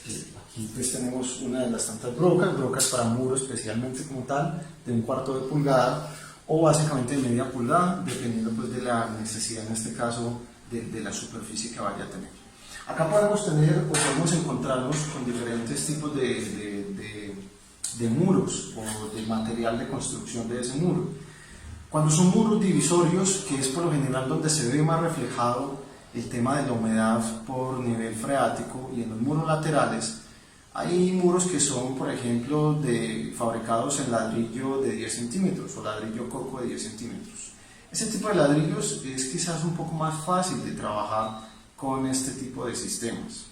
aquí pues tenemos una de las tantas brocas para muro especialmente como tal, de 1/4 de pulgada, o básicamente de media pulgada, dependiendo pues de la necesidad, en este caso, de la superficie que vaya a tener. Acá podemos encontrarnos con diferentes tipos de muros o de material de construcción de ese muro. Cuando son muros divisorios, que es por lo general donde se ve más reflejado el tema de la humedad por nivel freático, y en los muros laterales, hay muros que son, por ejemplo, fabricados en ladrillo de 10 centímetros o ladrillo coco de 10 centímetros. Ese tipo de ladrillos es quizás un poco más fácil de trabajar con este tipo de sistemas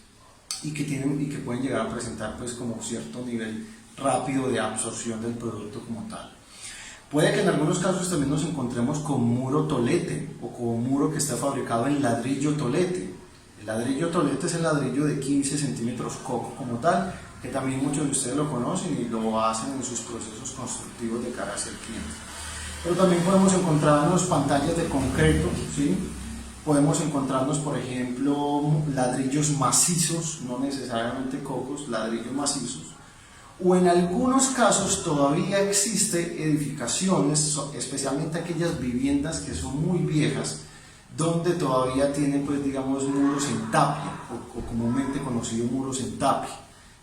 y que pueden llegar a presentar pues como cierto nivel rápido de absorción del producto como tal. Puede que en algunos casos también nos encontremos con muro tolete o con muro que está fabricado en ladrillo tolete. El ladrillo tolete es el ladrillo de 15 centímetros coco como tal, que también muchos de ustedes lo conocen y lo hacen en sus procesos constructivos de cara hacia el cliente. Pero también podemos encontrarnos pantallas de concreto, ¿sí? Podemos encontrarnos, por ejemplo, ladrillos macizos, no necesariamente cocos, ladrillos macizos. O en algunos casos todavía existe edificaciones, especialmente aquellas viviendas que son muy viejas, donde todavía tienen, pues digamos, muros en tapia, o comúnmente conocidos muros en tapia,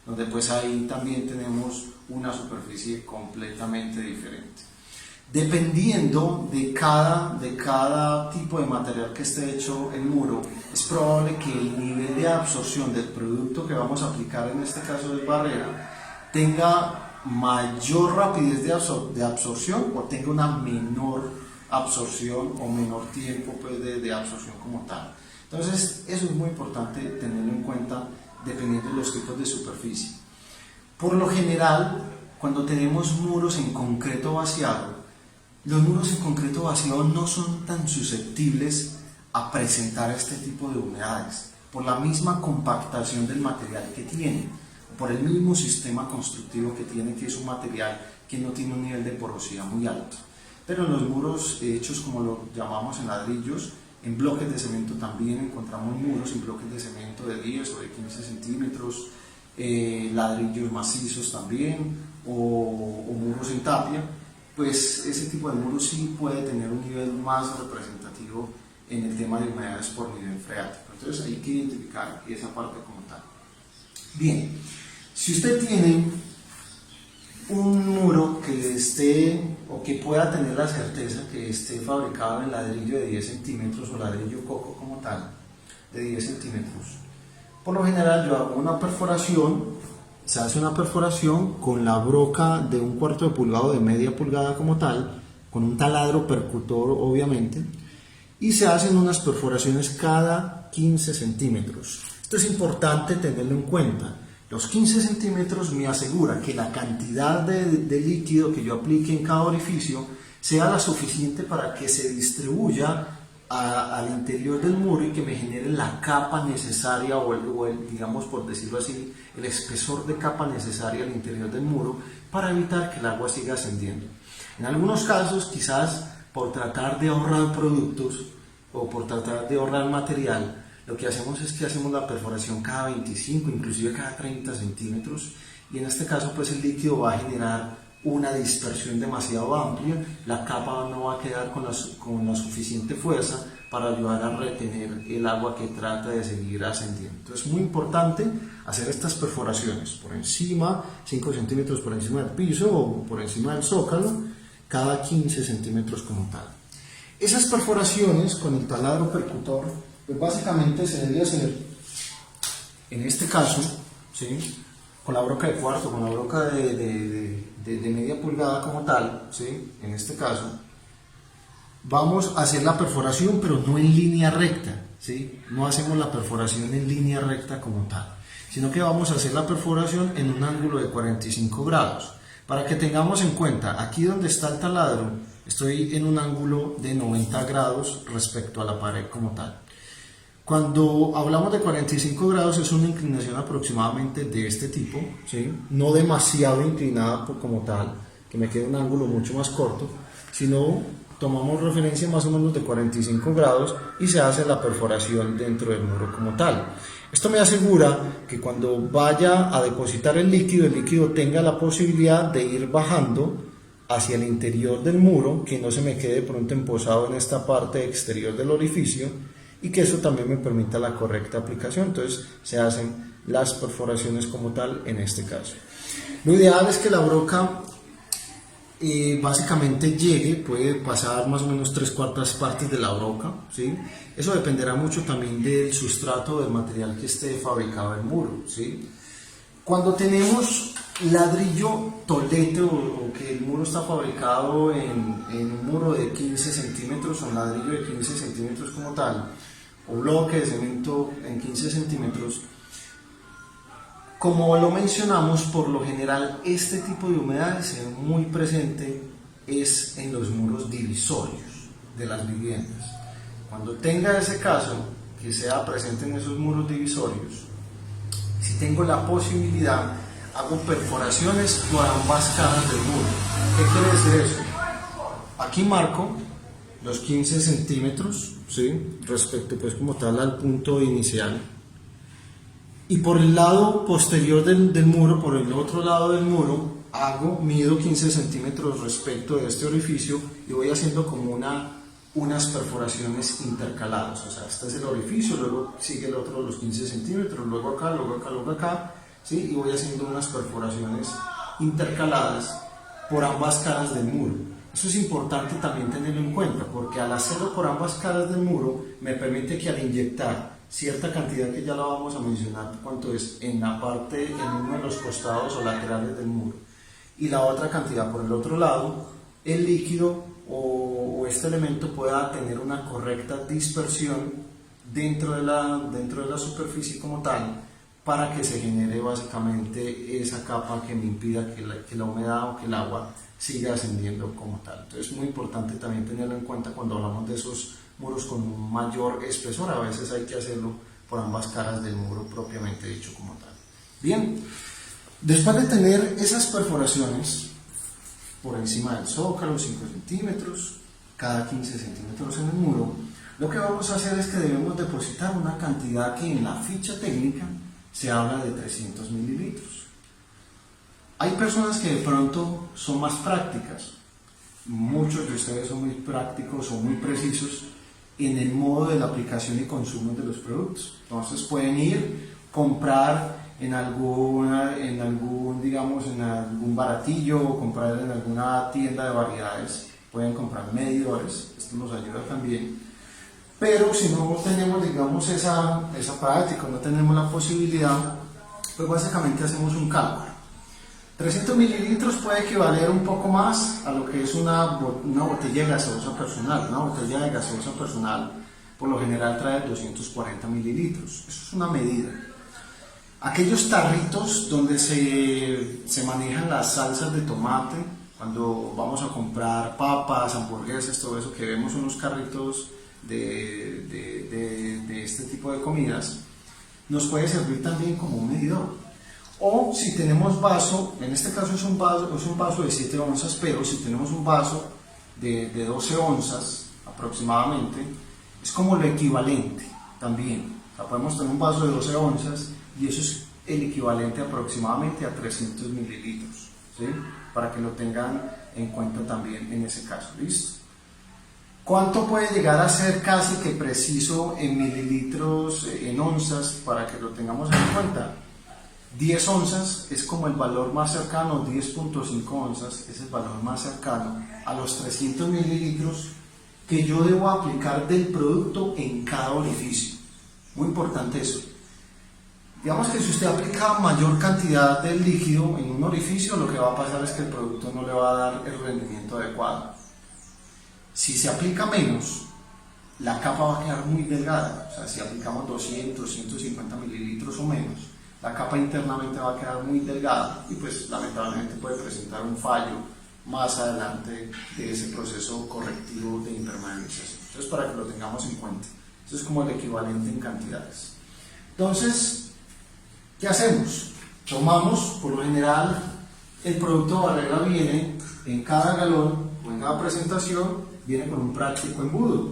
donde pues ahí también tenemos una superficie completamente diferente. Dependiendo de cada tipo de material que esté hecho el muro, es probable que el nivel de absorción del producto que vamos a aplicar, en este caso de barrera, tenga mayor rapidez de absorción o tenga una menor absorción o menor tiempo pues, de absorción como tal. Entonces eso es muy importante tenerlo en cuenta dependiendo de los tipos de superficie. Por lo general, cuando tenemos muros en concreto vaciado, los muros en concreto vaciado no son tan susceptibles a presentar este tipo de humedades por la misma compactación del material que tienen, por el mismo sistema constructivo que tiene, que es un material que no tiene un nivel de porosidad muy alto. Pero en los muros hechos, como lo llamamos en ladrillos, en bloques de cemento también encontramos muros en bloques de cemento de 10 o de 15 centímetros, ladrillos macizos también, o muros en tapia. Pues ese tipo de muros sí puede tener un nivel más representativo en el tema de humedades por nivel freático. Entonces hay que identificar esa parte como tal. Bien, Si usted tiene un muro que esté o que pueda tener la certeza que esté fabricado en ladrillo de 10 centímetros o ladrillo coco como tal, de 10 centímetros, por lo general yo hago una perforación, se hace una perforación con la broca de 1/4 de pulgada o de media pulgada como tal, con un taladro percutor obviamente, y se hacen unas perforaciones cada 15 centímetros. Esto es importante tenerlo en cuenta. Los 15 centímetros me asegura que la cantidad de líquido que yo aplique en cada orificio sea la suficiente para que se distribuya al interior del muro y que me genere la capa necesaria o el, digamos por decirlo así, el espesor de capa necesaria al interior del muro para evitar que el agua siga ascendiendo. En algunos casos, quizás por tratar de ahorrar productos o por tratar de ahorrar material, lo que hacemos es que hacemos la perforación cada 25, inclusive cada 30 centímetros, y en este caso pues el líquido va a generar una dispersión demasiado amplia, la capa no va a quedar con la suficiente fuerza para ayudar a retener el agua que trata de seguir ascendiendo. Entonces es muy importante hacer estas perforaciones por encima, 5 centímetros por encima del piso o por encima del zócalo, cada 15 centímetros como tal. Esas perforaciones con el taladro percutor, pues básicamente se debe hacer, en este caso, ¿sí?, con la broca de cuarto, con la broca de media pulgada como tal, ¿sí?, en este caso, vamos a hacer la perforación, pero no en línea recta, ¿sí?, no hacemos la perforación en línea recta como tal, sino que vamos a hacer la perforación en un ángulo de 45 grados. Para que tengamos en cuenta, aquí donde está el taladro, estoy en un ángulo de 90 grados respecto a la pared como tal. Cuando hablamos de 45 grados es una inclinación aproximadamente de este tipo, ¿sí?, no demasiado inclinada como tal, que me quede un ángulo mucho más corto, sino tomamos referencia más o menos de 45 grados y se hace la perforación dentro del muro como tal. Esto me asegura que cuando vaya a depositar el líquido tenga la posibilidad de ir bajando hacia el interior del muro, que no se me quede de pronto emposado en esta parte exterior del orificio, y que eso también me permita la correcta aplicación. Entonces se hacen las perforaciones como tal en este caso. Lo ideal es que la broca básicamente llegue, puede pasar más o menos 3/4 partes de la broca, ¿sí? Eso dependerá mucho también del sustrato, del material que esté fabricado el muro, ¿sí? Cuando tenemos ladrillo tolete o que el muro está fabricado en un muro de 15 centímetros o un ladrillo de 15 centímetros como tal, o bloque de cemento en 15 centímetros, como lo mencionamos, por lo general este tipo de humedad se ve muy presente es en los muros divisorios de las viviendas. Cuando tenga ese caso, que sea presente en esos muros divisorios, si tengo la posibilidad, hago perforaciones por ambas caras del muro. ¿Qué quiere decir eso? Aquí marco los 15 centímetros, ¿sí?, respecto pues como tal al punto inicial. Y por el lado posterior del muro, por el otro lado del muro, mido 15 centímetros respecto de este orificio y voy haciendo como unas perforaciones intercaladas. O sea, este es el orificio, luego sigue el otro de los 15 centímetros, luego acá, luego acá, luego acá, ¿sí? Y voy haciendo unas perforaciones intercaladas por ambas caras del muro. Eso es importante también tenerlo en cuenta, porque al hacerlo por ambas caras del muro me permite que al inyectar cierta cantidad, que ya la vamos a mencionar cuánto es, en la parte, en uno de los costados o laterales del muro, y la otra cantidad por el otro lado, el líquido o este elemento pueda tener una correcta dispersión dentro de la superficie como tal, para que se genere básicamente esa capa que me impida que la humedad o que el agua siga ascendiendo como tal. Entonces es muy importante también tenerlo en cuenta cuando hablamos de esos muros con un mayor espesor. A veces hay que hacerlo por ambas caras del muro propiamente dicho como tal. Bien, después de tener esas perforaciones por encima del zócalo, 5 centímetros, cada 15 centímetros en el muro, lo que vamos a hacer es que debemos depositar una cantidad que en la ficha técnica se habla de 300 mililitros. Hay personas que de pronto son más prácticas, muchos de ustedes son muy prácticos, son muy precisos en el modo de la aplicación y consumo de los productos. Entonces pueden ir, comprar en algún, digamos, en algún baratillo o comprar en alguna tienda de variedades. Pueden comprar medidores, esto nos ayuda también. Pero si no tenemos, digamos, esa práctica, no tenemos la posibilidad, pues básicamente hacemos un cálculo. 300 mililitros puede equivaler un poco más a lo que es una botella de gaseosa personal. Una botella de gaseosa personal por lo general trae 240 mililitros. Eso es una medida. Aquellos tarritos donde se manejan las salsas de tomate, cuando vamos a comprar papas, hamburguesas, todo eso, que vemos unos carritos de este tipo de comidas, nos puede servir también como un medidor. O si tenemos vaso, en este caso es un vaso de 7 onzas, pero si tenemos un vaso de 12 onzas aproximadamente, es como lo equivalente también. O sea, podemos tener un vaso de 12 onzas y eso es el equivalente aproximadamente a 300 mililitros, ¿sí? Para que lo tengan en cuenta también en ese caso. ¿Listo? ¿Cuánto puede llegar a ser casi que preciso en mililitros, en onzas, para que lo tengamos en cuenta? 10 onzas es como el valor más cercano, 10.5 onzas es el valor más cercano a los 300 mililitros que yo debo aplicar del producto en cada orificio. Muy importante eso. Digamos que si usted aplica mayor cantidad del líquido en un orificio, lo que va a pasar es que el producto no le va a dar el rendimiento adecuado. Si se aplica menos, la capa va a quedar muy delgada. O sea, si aplicamos 200, 150 mililitros o menos, la capa internamente va a quedar muy delgada y pues lamentablemente puede presentar un fallo más adelante de ese proceso correctivo de impermeabilización. Entonces, para que lo tengamos en cuenta, eso es como el equivalente en cantidades. Entonces, ¿qué hacemos? Tomamos, por lo general, el producto de barrera viene en cada galón o en cada presentación, viene con un práctico embudo.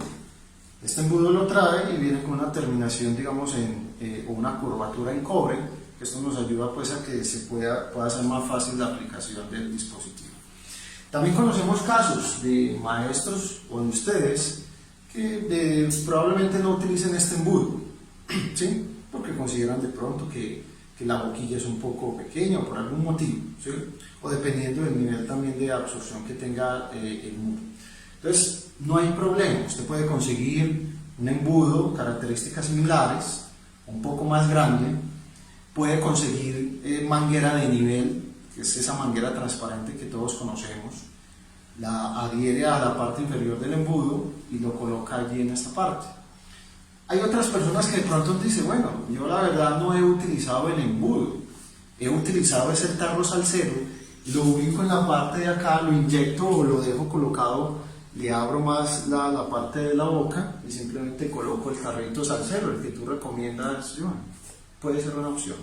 Este embudo lo trae y viene con una terminación, digamos, o una curvatura en cobre. Esto nos ayuda pues a que se pueda ser más fácil la aplicación del dispositivo. También conocemos casos de maestros o de ustedes que probablemente no utilicen este embudo, ¿sí? Porque consideran de pronto que la boquilla es un poco pequeña o por algún motivo, ¿sí? O dependiendo del nivel también de absorción que tenga el embudo. Entonces, no hay problema, usted puede conseguir un embudo, características similares, un poco más grande, puede conseguir manguera de nivel, que es esa manguera transparente que todos conocemos, la adhiere a la parte inferior del embudo y lo coloca allí en esta parte. Hay otras personas que de pronto dicen, bueno, yo la verdad no he utilizado el embudo, he utilizado ese tarro salsero, lo ubico en la parte de acá, lo inyecto o lo dejo colocado, le abro más la parte de la boca y simplemente coloco el tarrito salsero, el que tú recomiendas, puede ser una opción.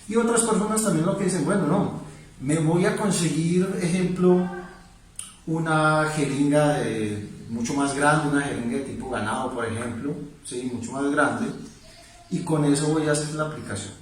Y otras personas también lo que dicen, bueno, no, me voy a conseguir, ejemplo, una jeringa mucho más grande, una jeringa de tipo ganado, por ejemplo, ¿sí? Mucho más grande, y con eso voy a hacer la aplicación.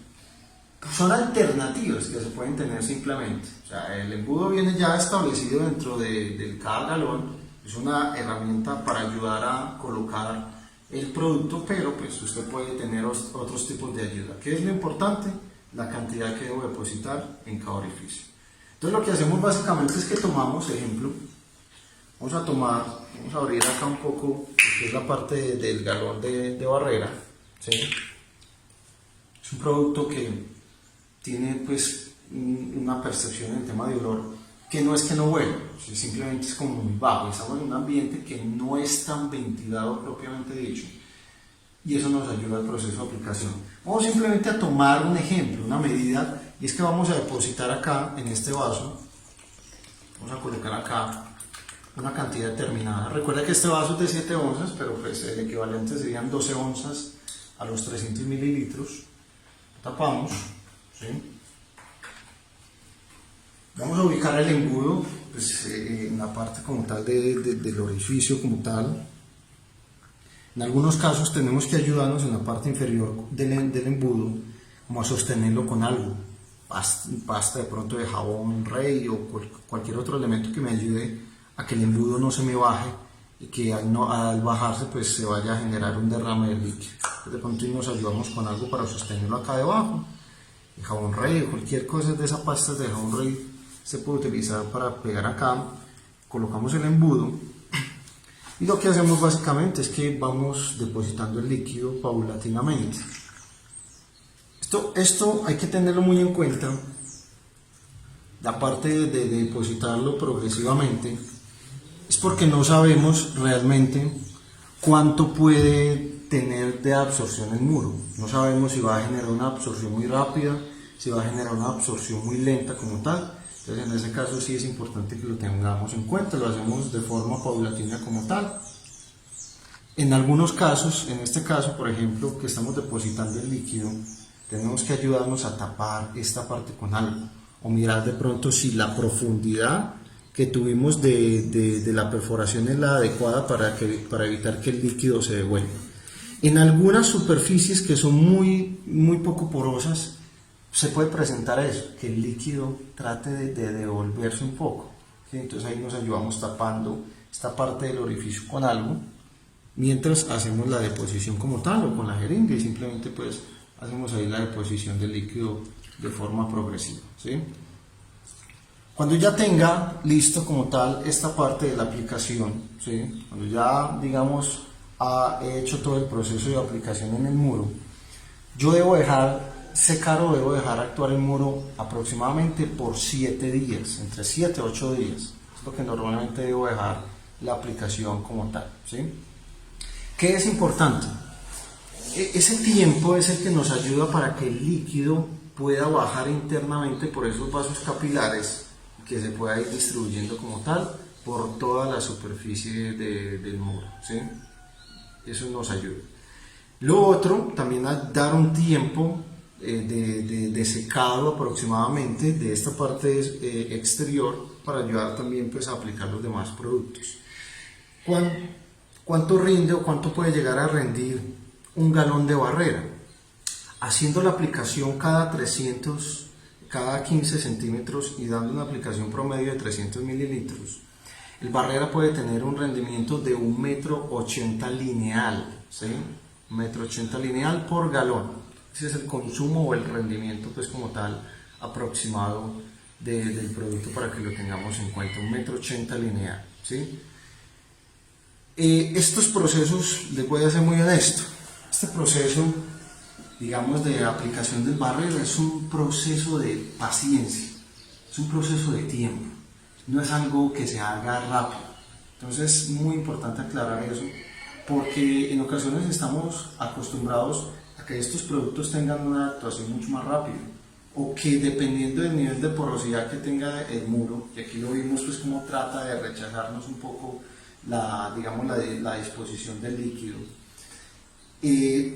Son alternativas que se pueden tener simplemente. O sea, el embudo viene ya establecido dentro de cada galón, es una herramienta para ayudar a colocar el producto, pero pues usted puede tener otros tipos de ayuda. ¿Qué es lo importante? La cantidad que debo depositar en cada orificio. Entonces lo que hacemos básicamente es que tomamos, ejemplo, vamos a abrir acá un poco, que es la parte del galón de barrera, ¿sí? Es un producto que tiene pues una percepción en el tema de olor que no es que no huele, simplemente es como muy bajo. Estamos en un ambiente que no es tan ventilado propiamente dicho y eso nos ayuda al proceso de aplicación. Vamos simplemente a tomar un ejemplo, una medida, y es que vamos a depositar acá en este vaso, vamos a colocar acá una cantidad determinada. Recuerda que este vaso es de 7 onzas, pero pues el equivalente serían 12 onzas a los 300 mililitros. Tapamos, ¿sí? Vamos a ubicar el embudo pues, en la parte como tal del orificio como tal. En algunos casos tenemos que ayudarnos en la parte inferior del embudo, como a sostenerlo con algo, pasta de pronto de jabón rey o cualquier otro elemento que me ayude a que el embudo no se me baje y que al bajarse pues se vaya a generar un derrame de líquido. De pronto nos ayudamos con algo para sostenerlo acá debajo el jabón rey o cualquier cosa de esa pasta de jabón rey se puede utilizar para pegar acá. Colocamos el embudo y lo que hacemos básicamente es que vamos depositando el líquido paulatinamente. Esto hay que tenerlo muy en cuenta, la parte de depositarlo progresivamente, es porque no sabemos realmente cuánto puede tener de absorción el muro. No sabemos si va a generar una absorción muy rápida, si va a generar una absorción muy lenta como tal. Entonces en ese caso sí es importante que lo tengamos en cuenta, lo hacemos de forma paulatina como tal. En algunos casos, en este caso por ejemplo que estamos depositando el líquido, tenemos que ayudarnos a tapar esta parte con algo, o mirar de pronto si la profundidad que tuvimos de la perforación es la adecuada para evitar que el líquido se devuelva. En algunas superficies que son muy poco porosas, se puede presentar eso, que el líquido trate de devolverse un poco, ¿sí? Entonces ahí nos ayudamos tapando esta parte del orificio con algo, mientras hacemos la deposición como tal, o con la jeringa, y simplemente pues hacemos ahí la deposición del líquido de forma progresiva, ¿sí? Cuando ya tenga listo como tal esta parte de la aplicación, ¿sí? Cuando ya digamos he hecho todo el proceso de aplicación en el muro, yo debo dejar secar o debo dejar actuar el muro aproximadamente por 7 días, entre 7 y 8 días, es lo que normalmente debo dejar la aplicación como tal, ¿sí? ¿Qué es importante? Ese tiempo es el que nos ayuda para que el líquido pueda bajar internamente por esos vasos capilares, que se pueda ir distribuyendo como tal por toda la superficie del muro, ¿sí? Eso nos ayuda. Lo otro, también a dar un tiempo de secado aproximadamente de esta parte exterior para ayudar también pues, a aplicar los demás productos. ¿Cuánto rinde o cuánto puede llegar a rendir un galón de barrera? Haciendo la aplicación cada 15 centímetros y dando una aplicación promedio de 300 mililitros, el barrera puede tener un rendimiento de 1,80 m lineal, ¿sí? 1,80 m lineal por galón. Ese es el consumo o el rendimiento pues como tal aproximado del producto para que lo tengamos en cuenta, 1,80 m lineal, ¿sí? Estos procesos, les voy a ser muy honesto, este proceso digamos de aplicación del barrera es un proceso de paciencia, es un proceso de tiempo, no es algo que se haga rápido. Entonces es muy importante aclarar eso, porque en ocasiones estamos acostumbrados a que estos productos tengan una actuación mucho más rápida, o que dependiendo del nivel de porosidad que tenga el muro, y aquí lo vimos pues como trata de rechazarnos un poco la disposición del líquido,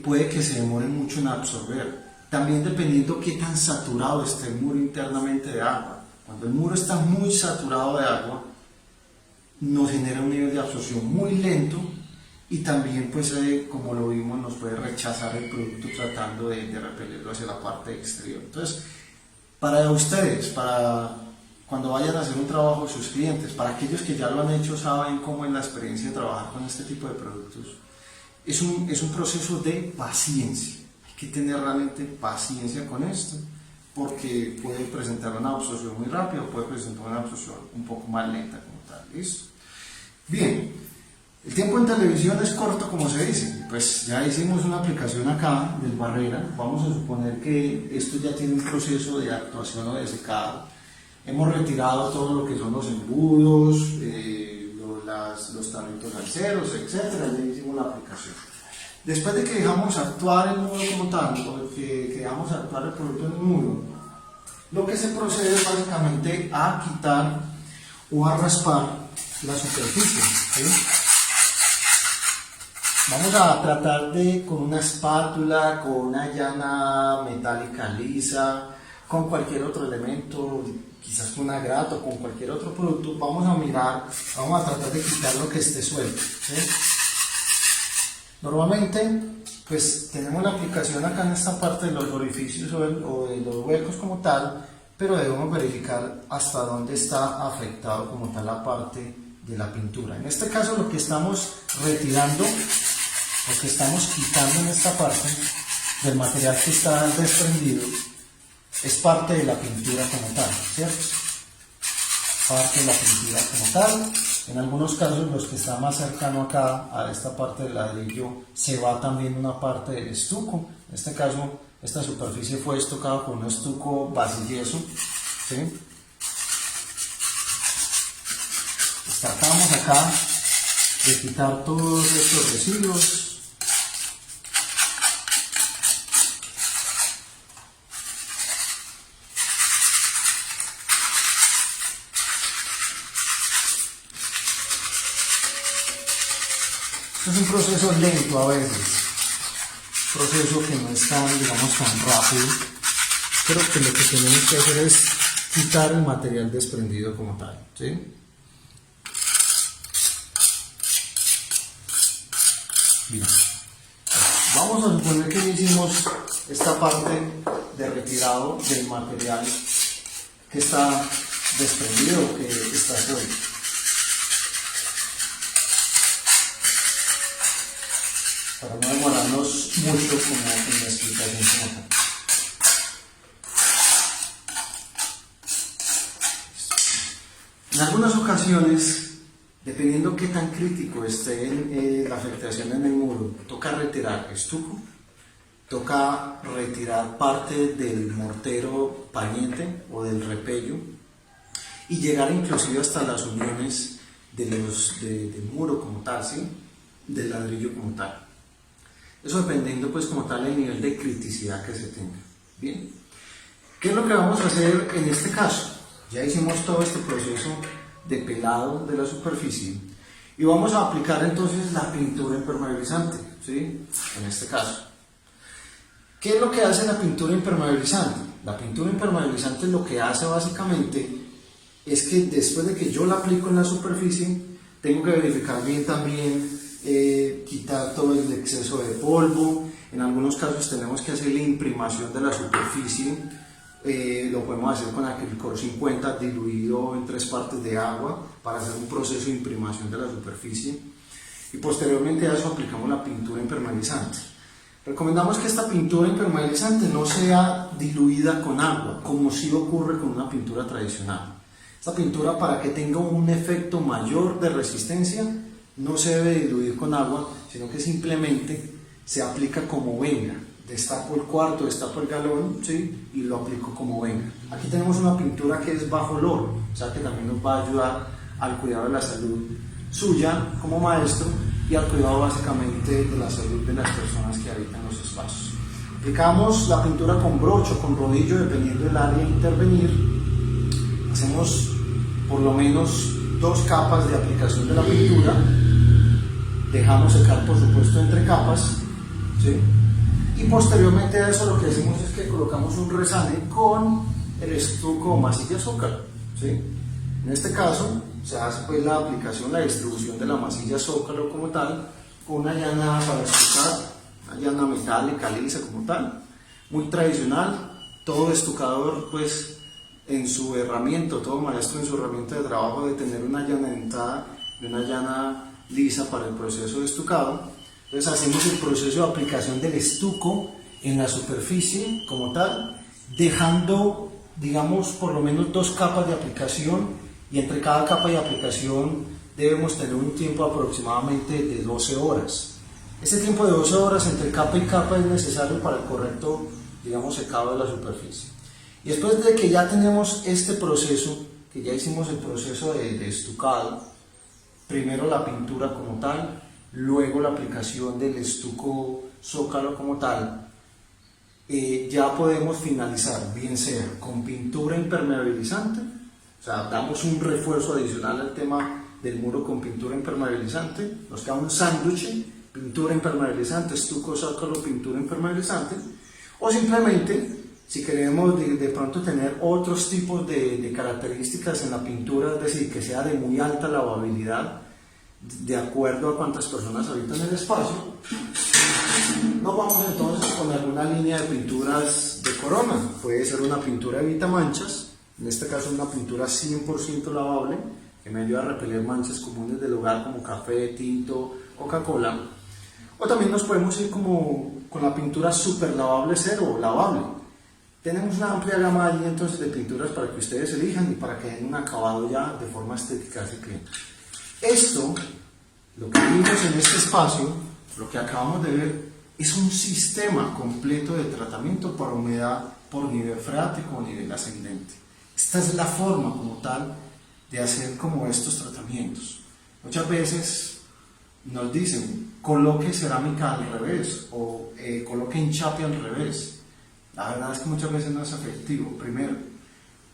puede que se demore mucho en absorber. También dependiendo qué tan saturado esté el muro internamente de agua. Cuando el muro está muy saturado de agua, nos genera un nivel de absorción muy lento y también pues como lo vimos nos puede rechazar el producto tratando de repelerlo hacia la parte exterior. Entonces para ustedes, para cuando vayan a hacer un trabajo de sus clientes, para aquellos que ya lo han hecho saben cómo es la experiencia de trabajar con este tipo de productos, es un proceso de paciencia. Hay que tener realmente paciencia con esto, porque puede presentar una absorción muy rápida o puede presentar una absorción un poco más lenta como tal. ¿Listo? Bien, el tiempo en televisión es corto como se dice, pues ya hicimos una aplicación acá del barrera, vamos a suponer que esto ya tiene un proceso de actuación o de secado, hemos retirado todo lo que son los embudos, los tarritos alceros, etc. Ya hicimos la aplicación. Después de que dejamos actuar el muro como tal, o que dejamos actuar el producto en el muro, lo que se procede es básicamente a quitar o a raspar la superficie, ¿sí? Vamos a tratar de, con una espátula, con una llana metálica lisa, con cualquier otro elemento, quizás con una grata o con cualquier otro producto, vamos a tratar de quitar lo que esté suelto, ¿sí? Normalmente, pues tenemos la aplicación acá en esta parte de los orificios o de los huecos como tal, pero debemos verificar hasta dónde está afectado como tal la parte de la pintura. En este caso lo que estamos retirando, lo que estamos quitando en esta parte del material que está desprendido, es parte de la pintura como tal, ¿cierto? Parte de la pintura como tal. En algunos casos, los que están más cercano acá a esta parte del ladrillo, se va también una parte del estuco. En este caso, esta superficie fue estucada con un estuco basiyeso, ¿sí? Tratamos acá de quitar todos estos residuos. Es un proceso lento a veces, un proceso que no es tan, digamos, tan rápido, pero que lo que tenemos que hacer es quitar el material desprendido como tal, ¿sí? Bien. Vamos a suponer que hicimos esta parte de retirado del material que está desprendido, que está suelto. Para no demorarnos mucho como en la explicación como tal. En algunas ocasiones, dependiendo qué tan crítico esté la afectación en el muro, toca retirar estuco, toca retirar parte del mortero pañete o del repello y llegar inclusive hasta las uniones del muro como tal, ¿sí? Del ladrillo como tal. Eso dependiendo pues como tal el nivel de criticidad que se tenga. Bien, ¿qué es lo que vamos a hacer en este caso? Ya hicimos todo este proceso de pelado de la superficie y vamos a aplicar entonces la pintura impermeabilizante, ¿sí? En este caso, ¿qué es lo que hace la pintura impermeabilizante? La pintura impermeabilizante lo que hace básicamente es que después de que yo la aplico en la superficie, tengo que verificar bien también, quitar todo el exceso de polvo. En algunos casos tenemos que hacer la imprimación de la superficie. Lo podemos hacer con acrílico 50 diluido en 3 partes de agua para hacer un proceso de imprimación de la superficie y posteriormente a eso aplicamos la pintura impermeabilizante. Recomendamos que esta pintura impermeabilizante no sea diluida con agua como sí ocurre con una pintura tradicional. Esta pintura, para que tenga un efecto mayor de resistencia, no se debe diluir con agua, sino que simplemente se aplica como venga. Destapo el cuarto, destapo el galón, ¿sí? Y lo aplico como venga. Aquí tenemos una pintura que es bajo olor, o sea que también nos va a ayudar al cuidado de la salud suya como maestro y al cuidado básicamente de la salud de las personas que habitan los espacios. Aplicamos la pintura con broche o con rodillo, dependiendo del área a intervenir. Hacemos por lo menos 2 capas de aplicación de la pintura. Dejamos secar, por supuesto, entre capas, ¿sí? Y posteriormente a eso lo que hacemos es que colocamos un resane con el estuco o masilla zócalo, ¿sí? En este caso se hace pues la aplicación, la distribución de la masilla zócalo como tal, con una llana para estucar, una llana metálica lisa como tal, muy tradicional. Todo estucador pues en su herramienta, todo maestro en su herramienta de trabajo de tener una llana dentada y una llana lisa para el proceso de estucado. Entonces hacemos el proceso de aplicación del estuco en la superficie como tal, dejando, digamos, por lo menos 2 capas de aplicación, y entre cada capa de aplicación debemos tener un tiempo aproximadamente de 12 horas. Este tiempo de 12 horas entre capa y capa es necesario para el correcto, digamos, secado de la superficie. Y después de que ya tenemos este proceso, que ya hicimos el proceso de estucado, primero la pintura como tal, luego la aplicación del estuco zócalo como tal, ya podemos finalizar, bien sea con pintura impermeabilizante, o sea, damos un refuerzo adicional al tema del muro con pintura impermeabilizante, nos queda un sándwich, pintura impermeabilizante, estuco zócalo, pintura impermeabilizante, o simplemente, si queremos de pronto tener otros tipos de características en la pintura, es decir, que sea de muy alta lavabilidad, de acuerdo a cuántas personas habitan el espacio, nos vamos entonces con alguna línea de pinturas de corona. Puede ser una pintura evita manchas, en este caso una pintura 100% lavable, que me ayuda a repeler manchas comunes del hogar como café, tinto, Coca-Cola. O también nos podemos ir como con la pintura super lavable cero o lavable. Tenemos una amplia gama allí entonces de pinturas para que ustedes elijan y para que den un acabado ya de forma estética a ese cliente. Esto, lo que vimos en este espacio, lo que acabamos de ver, es un sistema completo de tratamiento para humedad por nivel freático o nivel ascendente. Esta es la forma como tal de hacer como estos tratamientos. Muchas veces nos dicen, coloque cerámica al revés o coloque hinchape al revés. La verdad es que muchas veces no es efectivo, primero,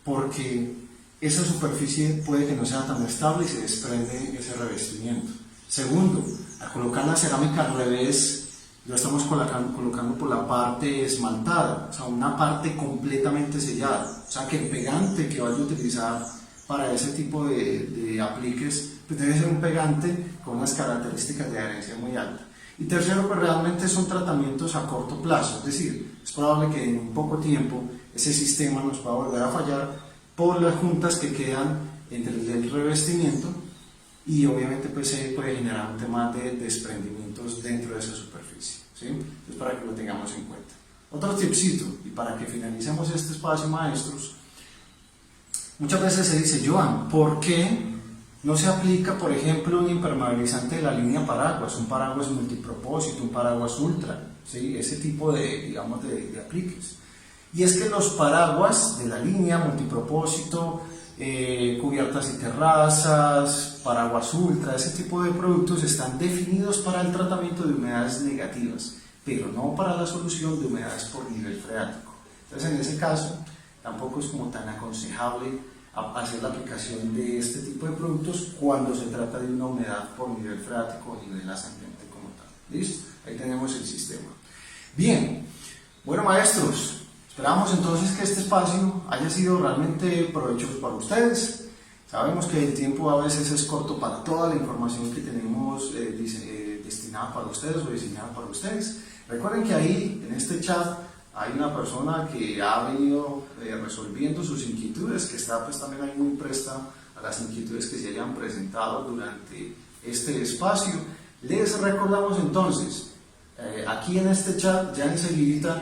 porque esa superficie puede que no sea tan estable y se desprende ese revestimiento. Segundo, al colocar la cerámica al revés, lo estamos colocando por la parte esmaltada, o sea, una parte completamente sellada. O sea, que el pegante que vaya a utilizar para ese tipo de apliques, pues debe ser un pegante con unas características de adherencia muy altas. Y tercero, pues realmente son tratamientos a corto plazo, es decir, es probable que en un poco tiempo ese sistema nos pueda volver a fallar por las juntas que quedan entre el revestimiento y obviamente pues se puede generar un tema de desprendimientos dentro de esa superficie, ¿sí? Entonces, para que lo tengamos en cuenta. Otro tipcito, y para que finalicemos este espacio, maestros, muchas veces se dice, Joan, ¿por qué no se aplica, por ejemplo, un impermeabilizante de la línea paraguas, un paraguas multipropósito, un paraguas ultra, ¿sí? Ese tipo de, digamos, de apliques? Y es que los paraguas de la línea multipropósito, cubiertas y terrazas, paraguas ultra, ese tipo de productos están definidos para el tratamiento de humedades negativas, pero no para la solución de humedades por nivel freático. Entonces, en ese caso, tampoco es como tan aconsejable hacer la aplicación de este tipo de productos cuando se trata de una humedad por nivel freático o nivel ascendente como tal. ¿Listo? Ahí tenemos el sistema. Bien, bueno, maestros, esperamos entonces que este espacio haya sido realmente provechoso para ustedes. Sabemos que el tiempo a veces es corto para toda la información que tenemos destinada para ustedes o diseñada para ustedes. Recuerden que ahí, en este chat, hay una persona que ha venido resolviendo sus inquietudes, que está pues también ahí muy presta a las inquietudes que se hayan presentado durante este espacio. Les recordamos entonces, aquí en este chat, ya enseguida,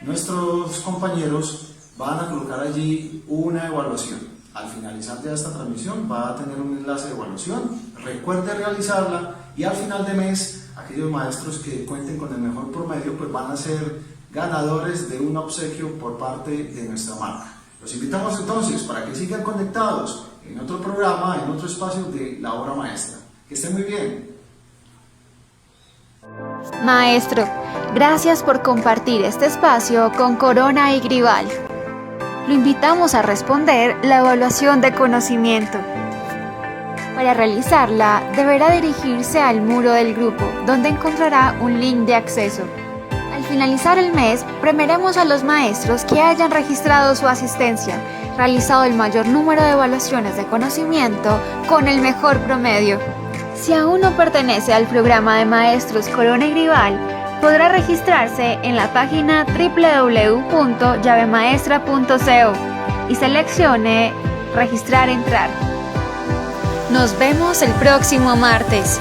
nuestros compañeros van a colocar allí una evaluación. Al finalizar ya esta transmisión va a tener un enlace de evaluación, recuerde realizarla y al final de mes, aquellos maestros que cuenten con el mejor promedio pues van a ser ganadores de un obsequio por parte de nuestra marca. Los invitamos entonces para que sigan conectados en otro programa, en otro espacio de La Hora Maestra. Que estén muy bien. Maestro, gracias por compartir este espacio con Corona y Grival. Lo invitamos a responder la evaluación de conocimiento. Para realizarla, deberá dirigirse al muro del grupo, donde encontrará un link de acceso. Al finalizar el mes, premiaremos a los maestros que hayan registrado su asistencia, realizado el mayor número de evaluaciones de conocimiento con el mejor promedio. Si aún no pertenece al programa de maestros Corona y Grival, podrá registrarse en la página www.llavemaestra.co y seleccione Registrar entrar. Nos vemos el próximo martes.